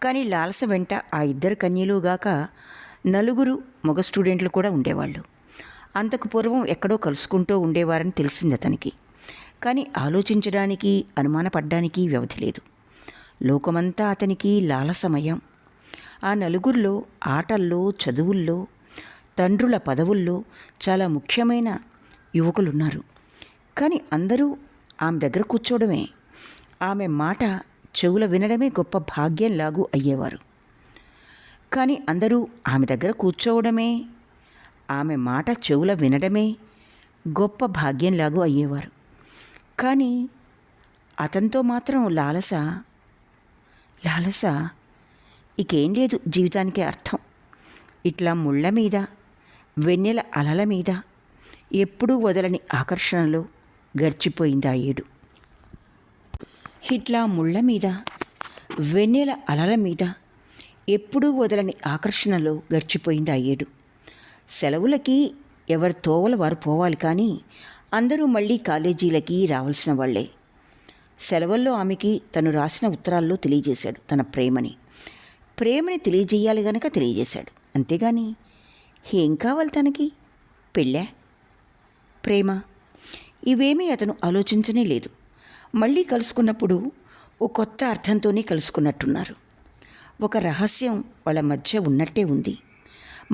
కానీ లాలస వెంట ఆ ఇద్దరు కన్యలుగాక నలుగురు మగ స్టూడెంట్లు కూడా ఉండేవాళ్ళు. అంతకు పూర్వం ఎక్కడో కలుసుకుంటూ ఉండేవారని తెలిసింది అతనికి. కానీ ఆలోచించడానికి, అనుమానపడ్డానికి వ్యవధి లేదు. లోకమంతా అతనికి లాలసమయం. ఆ నలుగురిలో ఆటల్లో, చదువుల్లో, తండ్రుల పదవుల్లో చాలా ముఖ్యమైన యువకులున్నారు. కానీ అందరూ ఆమె దగ్గర కూర్చోవడమే, ఆమె మాట చెవుల వినడమే గొప్ప భాగ్యంలాగూ అయ్యేవారు. కానీ అందరూ ఆమె దగ్గర కూర్చోవడమే, ఆమె మాట చెవుల వినడమే గొప్ప భాగ్యంలాగూ అయ్యేవారు. కానీ అతనితో మాత్రం లాలస ఇకేం లేదు జీవితానికి అర్థం. ఇట్లా ముళ్ళ మీద, వెన్నెల అలల మీద ఎప్పుడూ వదలని ఆకర్షణలో గడిచిపోయింది ఆ ఏడు. ఇట్లా ముళ్ళ మీద, వెన్నెల అలల మీద ఎప్పుడూ వదలని ఆకర్షణలో గడిచిపోయింది ఆ ఏడు. సెలవులకి ఎవరి తోవల వారు పోవాలి, కానీ అందరూ మళ్ళీ కాలేజీలకి రావాల్సిన వాళ్లే. సెలవుల్లో ఆమెకి తను రాసిన ఉత్తరాల్లో తెలియజేశాడు తన ప్రేమని తెలియజేయాలి గనక తెలియజేశాడు. అంతేగాని ఏం కావాలి తనకి? పెళ్ళా, ప్రేమ, ఇవేమీ అతను ఆలోచించనే లేదు. మళ్ళీ కలుసుకున్నప్పుడు ఓ కొత్త అర్థంతోనే కలుసుకున్నట్టున్నారు. ఒక రహస్యం వాళ్ళ మధ్య ఉన్నట్టే ఉంది.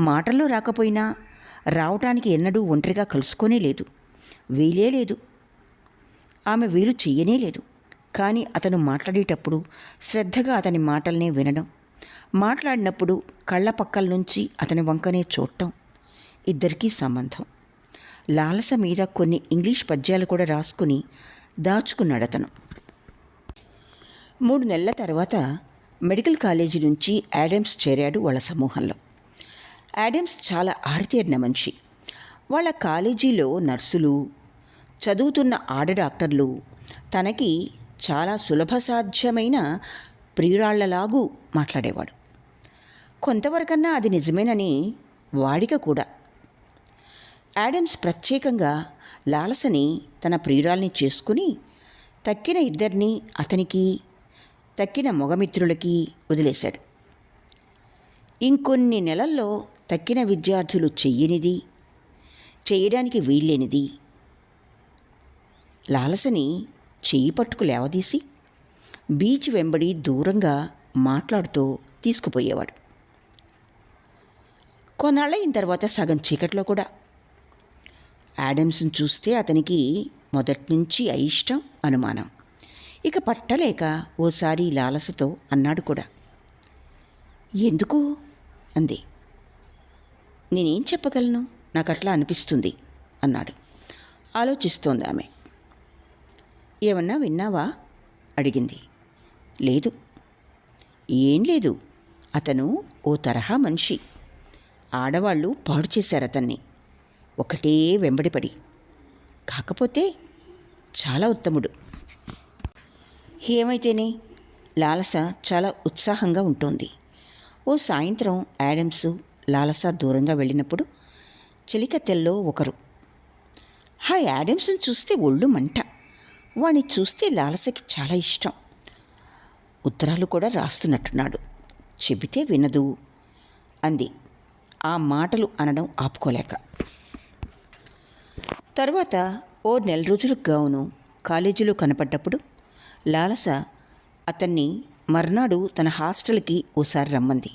మాటల్లో రాకపోయినా రావటానికి ఎన్నడూ ఒంటరిగా కలుసుకోనే లేదు, వీలే లేదు. ఆమె వీలు చెయ్యనే లేదు. కానీ అతను మాట్లాడేటప్పుడు శ్రద్ధగా అతని మాటల్నే వినడం, మాట్లాడినప్పుడు కళ్ళ పక్కల నుంచి అతని వంకనే చూడటం ఇద్దరికీ సంబంధం. లాలస మీద కొన్ని ఇంగ్లీష్ పద్యాలు కూడా రాసుకుని దాచుకున్నాడతను. 3 నెలల తర్వాత మెడికల్ కాలేజీ నుంచి యాడమ్స్ చేరాడు వాళ్ళ సమూహంలో. యాడమ్స్ చాలా ఆరితేరిన మనిషి. వాళ్ళ కాలేజీలో నర్సులు, చదువుతున్న ఆడ డాక్టర్లు తనకి చాలా సులభసాధ్యమైన ప్రియురాళ్లలాగూ మాట్లాడేవాడు. కొంతవరకన్నా అది నిజమేనని వాడిక కూడా. యాడమ్స్ ప్రత్యేకంగా లాలసని తన ప్రియురాల్ని చేసుకుని తక్కిన ఇద్దరిని అతనికి, తక్కిన మొగమిత్రులకి వదిలేశాడు. ఇంకొన్ని నెలల్లో తక్కిన విద్యార్థులు చెయ్యనిది, చేయడానికి వీల్లేనిది లాలసని చెయ్యి పట్టుకు లేవదీసి బీచ్ వెంబడి దూరంగా మాట్లాడుతూ తీసుకుపోయేవాడు. కొన్నాళ్ళయిన తర్వాత సగం చీకట్లో కూడా యాడమ్స్ని చూస్తే అతనికి మొదటి నుంచి అయిష్టం, అనుమానం. ఇక పట్టలేక ఓసారి లాలసతో అన్నాడు కూడా. ఎందుకు అంది. నేనేం చెప్పగలను, నాకట్లా అనిపిస్తుంది అన్నాడు. ఆలోచిస్తోంది ఆమె. ఏమన్నా విన్నావా అడిగింది. లేదు. ఏం లేదు, అతను ఓ తరహా మనిషి. ఆడవాళ్ళు పాడు చేశారు అతన్ని, ఒకటే వెంబడిపడి. కాకపోతే చాలా ఉత్తముడు. ఏమైతేనే లాలస చాలా ఉత్సాహంగా ఉంటోంది. ఓ సాయంత్రం యాడమ్సు లాలస దూరంగా వెళ్ళినప్పుడు చెలికత్తెల్లో ఒకరు, ఆ యాడమ్స్ని చూస్తే ఒళ్ళు మంట. వాణ్ణి చూస్తే లాలసకి చాలా ఇష్టం. ఉత్తరాలు కూడా రాస్తున్నట్టున్నాడు, చెబితే వినదు అంది, ఆ మాటలు అనడం ఆపుకోలేక. తర్వాత ఓ 4 రోజులకు గావును కాలేజీలో కనపడ్డప్పుడు లాలస అతన్ని మర్నాడు తన హాస్టల్కి ఓసారి రమ్మంది.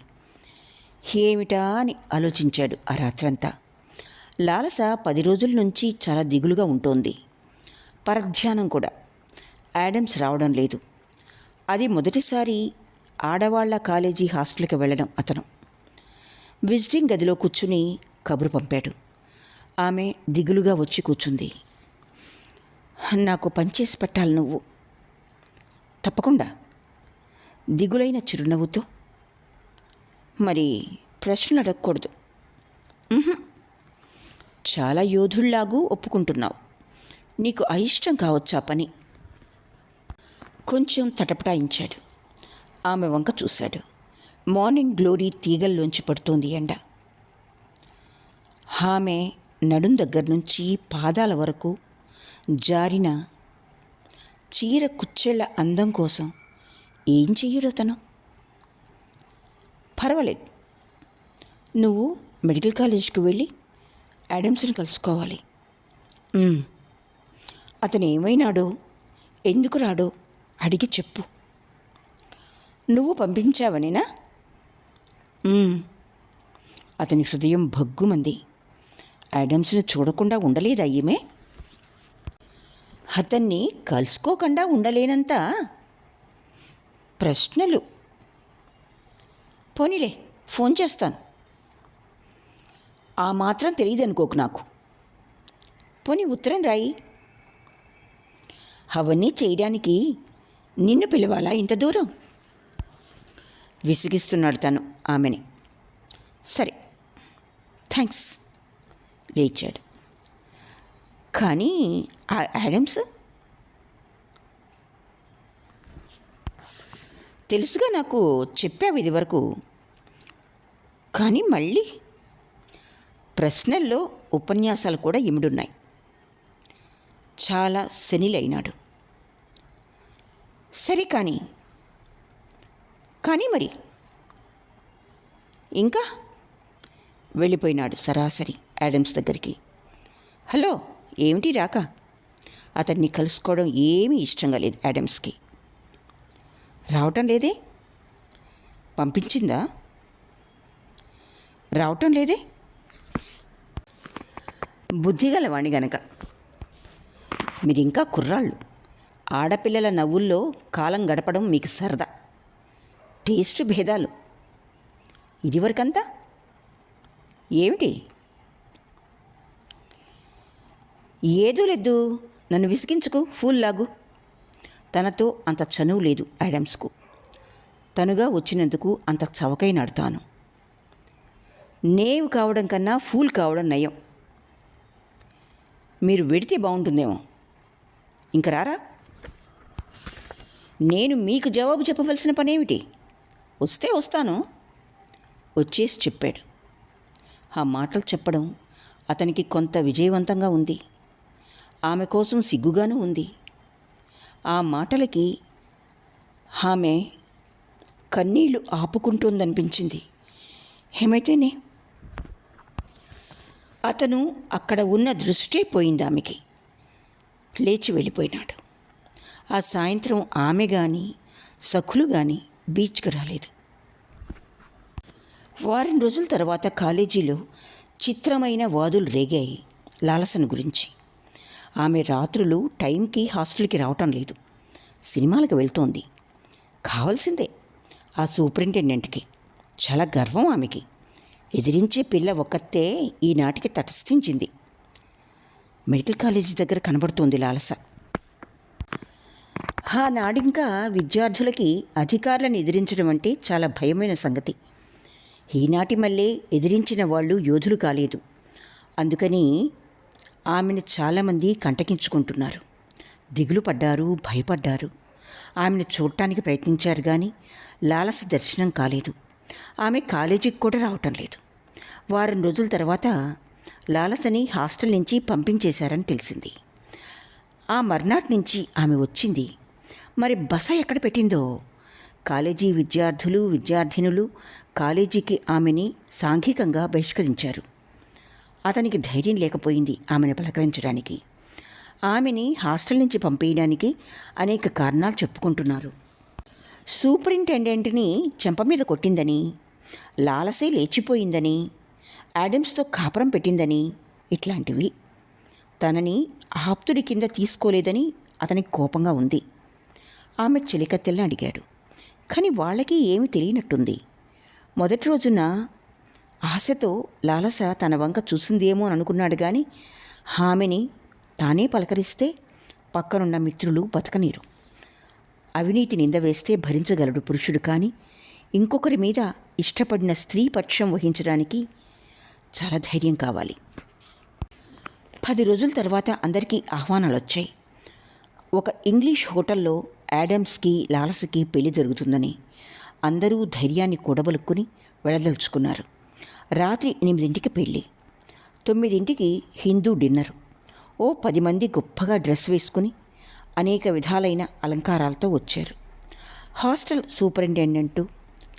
ఏమిటా అని ఆలోచించాడు ఆ రాత్రంతా. లాలస 10 రోజుల నుంచి చాలా దిగులుగా ఉంటోంది. పరధ్యానం కూడా. యాడమ్స్ రావడం లేదు. అది మొదటిసారి ఆడవాళ్ల కాలేజీ హాస్టల్కి వెళ్ళడం అతను. విజిటింగ్ గదిలో కూర్చుని కబురు పంపాడు. ఆమె దిగులుగా వచ్చి కూర్చుంది. నాకు పనిచేసి పెట్టాలి నువ్వు. తప్పకుండా, దిగులైన చిరునవ్వుతో. మరి ప్రశ్నలు అడగకూడదు. చాలా యోధుళ్లాಗೂ ఒప్పుకుంటున్నావు. నీకు అయిష్టం కావచ్చు ఆ పని. కొంచెం తటపటాయించాడు. ఆమె వంక చూశాడు. మార్నింగ్ గ్లోరీ తీగల్లోంచి పడుతోంది ఎండ. ఆమె నడుం దగ్గర నుంచి పాదాల వరకు జారిన చీర కుచ్చెళ్ల అందం కోసం ఏం చెయ్యడు అతను. పర్వాలేదు, నువ్వు మెడికల్ కాలేజీకి వెళ్ళి యాడమ్స్ని కలుసుకోవాలి. అతను ఏమైనాడో, ఎందుకు రాడో అడిగి చెప్పు. నువ్వు పంపించావనేనా? అతని హృదయం భగ్గుమంది. యాడమ్స్ని చూడకుండా ఉండలేదా ఈమె? అతన్ని కలుసుకోకుండా ఉండలేనంత ప్రశ్నలు. పోనీలే, ఫోన్ చేస్తాను. ఆ మాత్రం తెలియదనుకోకు నాకు. పోనీ ఉత్తరం రాయి. అవన్నీ చేయడానికి నిన్ను పిలవాలా ఇంత దూరం? విసిగిస్తున్నాడు తను ఆమెని. సరే, థ్యాంక్స్. లేచాడు. కానీ ఆ యాడమ్స్ తెలుసుగా, నాకు చెప్పావు ఇది వరకు. కానీ మళ్ళీ ప్రశ్నల్లో ఉపన్యాసాలు కూడా ఇమిడున్నాయి. చాలా శనిలైనాడు. సరే కానీ మరి ఇంకా వెళ్ళిపోయినాడు సరాసరి యాడమ్స్ దగ్గరికి. హలో, ఏమిటి రాక? అతన్ని కలుసుకోవడం ఏమీ ఇష్టంగా లేదు యాడమ్స్కి. రావటం లేదే? పంపించిందా? రావటం లేదే? బుద్ధిగలవాణి గనక. మీరింకా కుర్రాళ్ళు. ఆడపిల్లల నవ్వుల్లో కాలం గడపడం మీకు సరదా. టేస్ట్ భేదాలు. ఇదివరకంతా ఏమిటి? ఏదో లేదు, నన్ను విసిగించుకు, ఫూల్ లాగు. తనతో అంత చనువు లేదు యాడమ్స్కు. తనుగా వచ్చినందుకు అంత చవకైనాడు తాను. నేవు కావడం కన్నా ఫూల్ కావడం నయం. మీరు వెడితే బాగుంటుందేమో. ఇంక రారా? నేను మీకు జవాబు చెప్పవలసిన పనేమిటి? వస్తే వస్తాను. వచ్చేసి చెప్పాడు. ఆ మాటలు చెప్పడం అతనికి కొంత విజయవంతంగా ఉంది. ఆమె కోసం సిగ్గుగానూ ఉంది. ఆ మాటలకి ఆమె కన్నీళ్లు ఆపుకుంటోందనిపించింది. ఏమైతేనే అతను అక్కడ ఉన్న దృష్టే పోయింది ఆమెకి. లేచి వెళ్ళిపోయినాడు. ఆ సాయంత్రం ఆమె కానీ సఖులు కానీ బీచ్కి రాలేదు. వారం రోజుల తర్వాత కాలేజీలో చిత్రమైన వాదులు రేగాయి లాలసను గురించి. ఆమె రాత్రులు టైంకి హాస్టల్కి రావటం లేదు. సినిమాలకు వెళ్తోంది. కావాల్సిందే ఆ సూపరింటెండెంట్కి. చాలా గర్వం ఆమెకి. ఎదిరించే పిల్ల ఒక్కతే ఈనాటికి తటస్థించింది. మెడికల్ కాలేజీ దగ్గర కనబడుతోంది లాలస. ఆనాడింకా విద్యార్థులకి అధికారులను ఎదిరించడం అంటే చాలా భయమైన సంగతి. ఈనాటి మళ్ళీ ఎదిరించిన వాళ్ళు యోధులు కాలేదు. అందుకని ఆమెను చాలామంది కంటకించుకుంటున్నారు. దిగులు పడ్డారు, భయపడ్డారు. ఆమెను చూడటానికి ప్రయత్నించారు కానీ లాలస దర్శనం కాలేదు. ఆమె కాలేజీకి కూడా రావటం లేదు. వారం రోజుల తర్వాత లాలసని హాస్టల్ నుంచి పంపించేశారని తెలిసింది. ఆ మర్నాటి నుంచి ఆమె వచ్చింది. మరి బస ఎక్కడ పెట్టిందో. కాలేజీ విద్యార్థులు, విద్యార్థినులు కాలేజీకి ఆమెని సాంఘికంగా బహిష్కరించారు. అతనికి ధైర్యం లేకపోయింది ఆమెను పలకరించడానికి. ఆమెని హాస్టల్ నుంచి పంపేయడానికి అనేక కారణాలు చెప్పుకుంటున్నారు. సూపరింటెండెంట్ని చెంప మీద కొట్టిందని, లాలసే లేచిపోయిందని, యాడమ్స్తో కాపురం పెట్టిందని, ఇట్లాంటివి. తనని ఆప్తుడి కింద తీసుకోలేదని అతనికి కోపంగా ఉంది. ఆమె చెలికత్తెల్ని అడిగాడు. కానీ వాళ్ళకి ఏమీ తెలియనట్టుంది. మొదటి రోజున ఆశతో లాలస తన వంక చూసిందేమో అని అనుకున్నాడు కానీ ఆమెని తానే పలకరిస్తే పక్కనున్న మిత్రులు బతకనీరు. అవినీతి నింద వేస్తే భరించగలడు పురుషుడు, కానీ ఇంకొకరి మీద ఇష్టపడిన స్త్రీ పక్షం వహించడానికి చాలా ధైర్యం కావాలి. 10 రోజుల తర్వాత అందరికీ ఆహ్వానాలు వచ్చాయి. ఒక ఇంగ్లీష్ హోటల్లో యాడమ్స్కి లాలసకి పెళ్లి జరుగుతుందని అందరూ ధైర్యాన్ని కూడబలుక్కుని వెళ్ళదలుచుకున్నారు. రాత్రి 8ంటికి పెళ్ళి, 9ంటికి హిందూ డిన్నరు. ఓ 10 మంది గొప్పగా డ్రెస్ వేసుకుని అనేక విధాలైన అలంకారాలతో వచ్చారు. హాస్టల్ సూపరింటెండెంటు,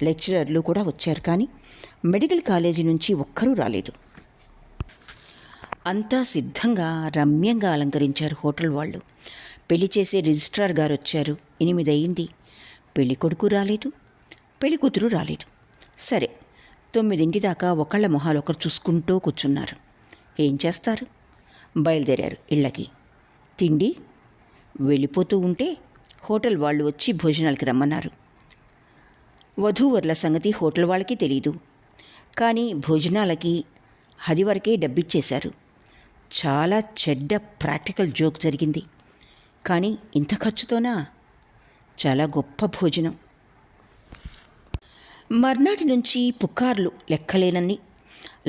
లెక్చరర్లు కూడా వచ్చారు. కానీ మెడికల్ కాలేజీ నుంచి ఒక్కరూ రాలేదు. అంతా సిద్ధంగా రమ్యంగా అలంకరించారు హోటల్ వాళ్ళు. పెళ్లి చేసే రిజిస్ట్రార్ గారు వచ్చారు. 8 అయింది. పెళ్లి కొడుకు రాలేదు, పెళ్లి కూతురు రాలేదు. సరే, 9 దాకా ఒకళ్ళ మొహాలు ఒకరు చూసుకుంటూ కూర్చున్నారు. ఏం చేస్తారు? బయలుదేరారు ఇళ్ళకి. తిండి వెళ్ళిపోతూ ఉంటే హోటల్ వాళ్ళు వచ్చి భోజనాలకి రమ్మన్నారు. వధూవరుల సంగతి హోటల్ వాళ్ళకి తెలీదు. కానీ భోజనాలకి 10 వరకే డబ్బిచ్చేశారు. చాలా చెడ్డ ప్రాక్టికల్ జోక్ జరిగింది. కానీ ఇంత ఖర్చుతోనా? చాలా గొప్ప భోజనం. మర్నాటి నుంచి పుకార్లు లెక్కలేనన్ని.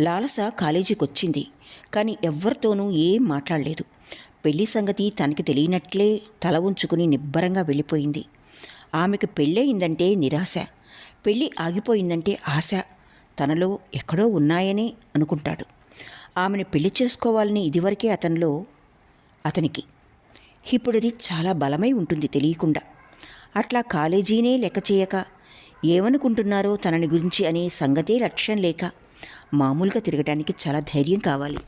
లాలస కాలేజీకి వచ్చింది. కానీ ఎవ్వరితోనూ ఏం మాట్లాడలేదు. పెళ్లి సంగతి తనకి తెలియనట్లే తల ఉంచుకుని నిబ్బరంగా వెళ్ళిపోయింది. ఆమెకు పెళ్ళయిందంటే నిరాశ, పెళ్ళి ఆగిపోయిందంటే ఆశ తనలో ఎక్కడో ఉన్నాయనే అనుకుంటాడు. ఆమెను పెళ్లి చేసుకోవాలని ఇదివరకే అతనికి. ఇప్పుడది చాలా బలమై ఉంటుంది తెలియకుండా. అట్లా కాలేజీనే లెక్క చేయక ఏమనుకుంటున్నారో తనని గురించి అనే సంగతే లక్ష్యం లేక మామూలుగా తిరగడానికి చాలా ధైర్యం కావాలి.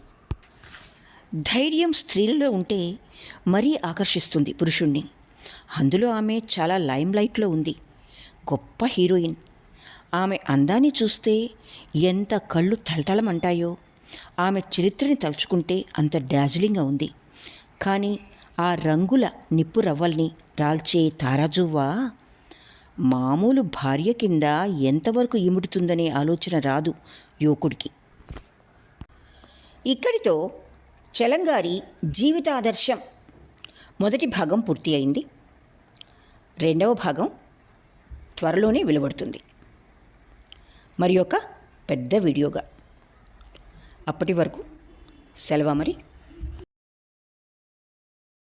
ధైర్యం స్త్రీలలో ఉంటే మరీ ఆకర్షిస్తుంది పురుషుణ్ణి. అందులో ఆమె చాలా లైమ్ లైట్లో ఉంది. గొప్ప హీరోయిన్. ఆమె అందాన్ని చూస్తే ఎంత కళ్ళు తళతళమంటాయో. ఆమె చరిత్రని తలుచుకుంటే అంత డాజిలింగ్గా ఉంది. కానీ ఆ రంగుల నిప్పు రవ్వల్ని రాల్చే తారాజువ్వా మామూలు భార్య కింద ఎంతవరకు ఇముడుతుందనే ఆలోచన రాదు యువకుడికి. ఇక్కడితో చలంగారి జీవితాదర్శం మొదటి భాగం పూర్తి అయింది. 2వ భాగం త్వరలోనే వెలువడుతుంది, మరి ఒక పెద్ద వీడియోగా. అప్పటి వరకు సెలవు మరి.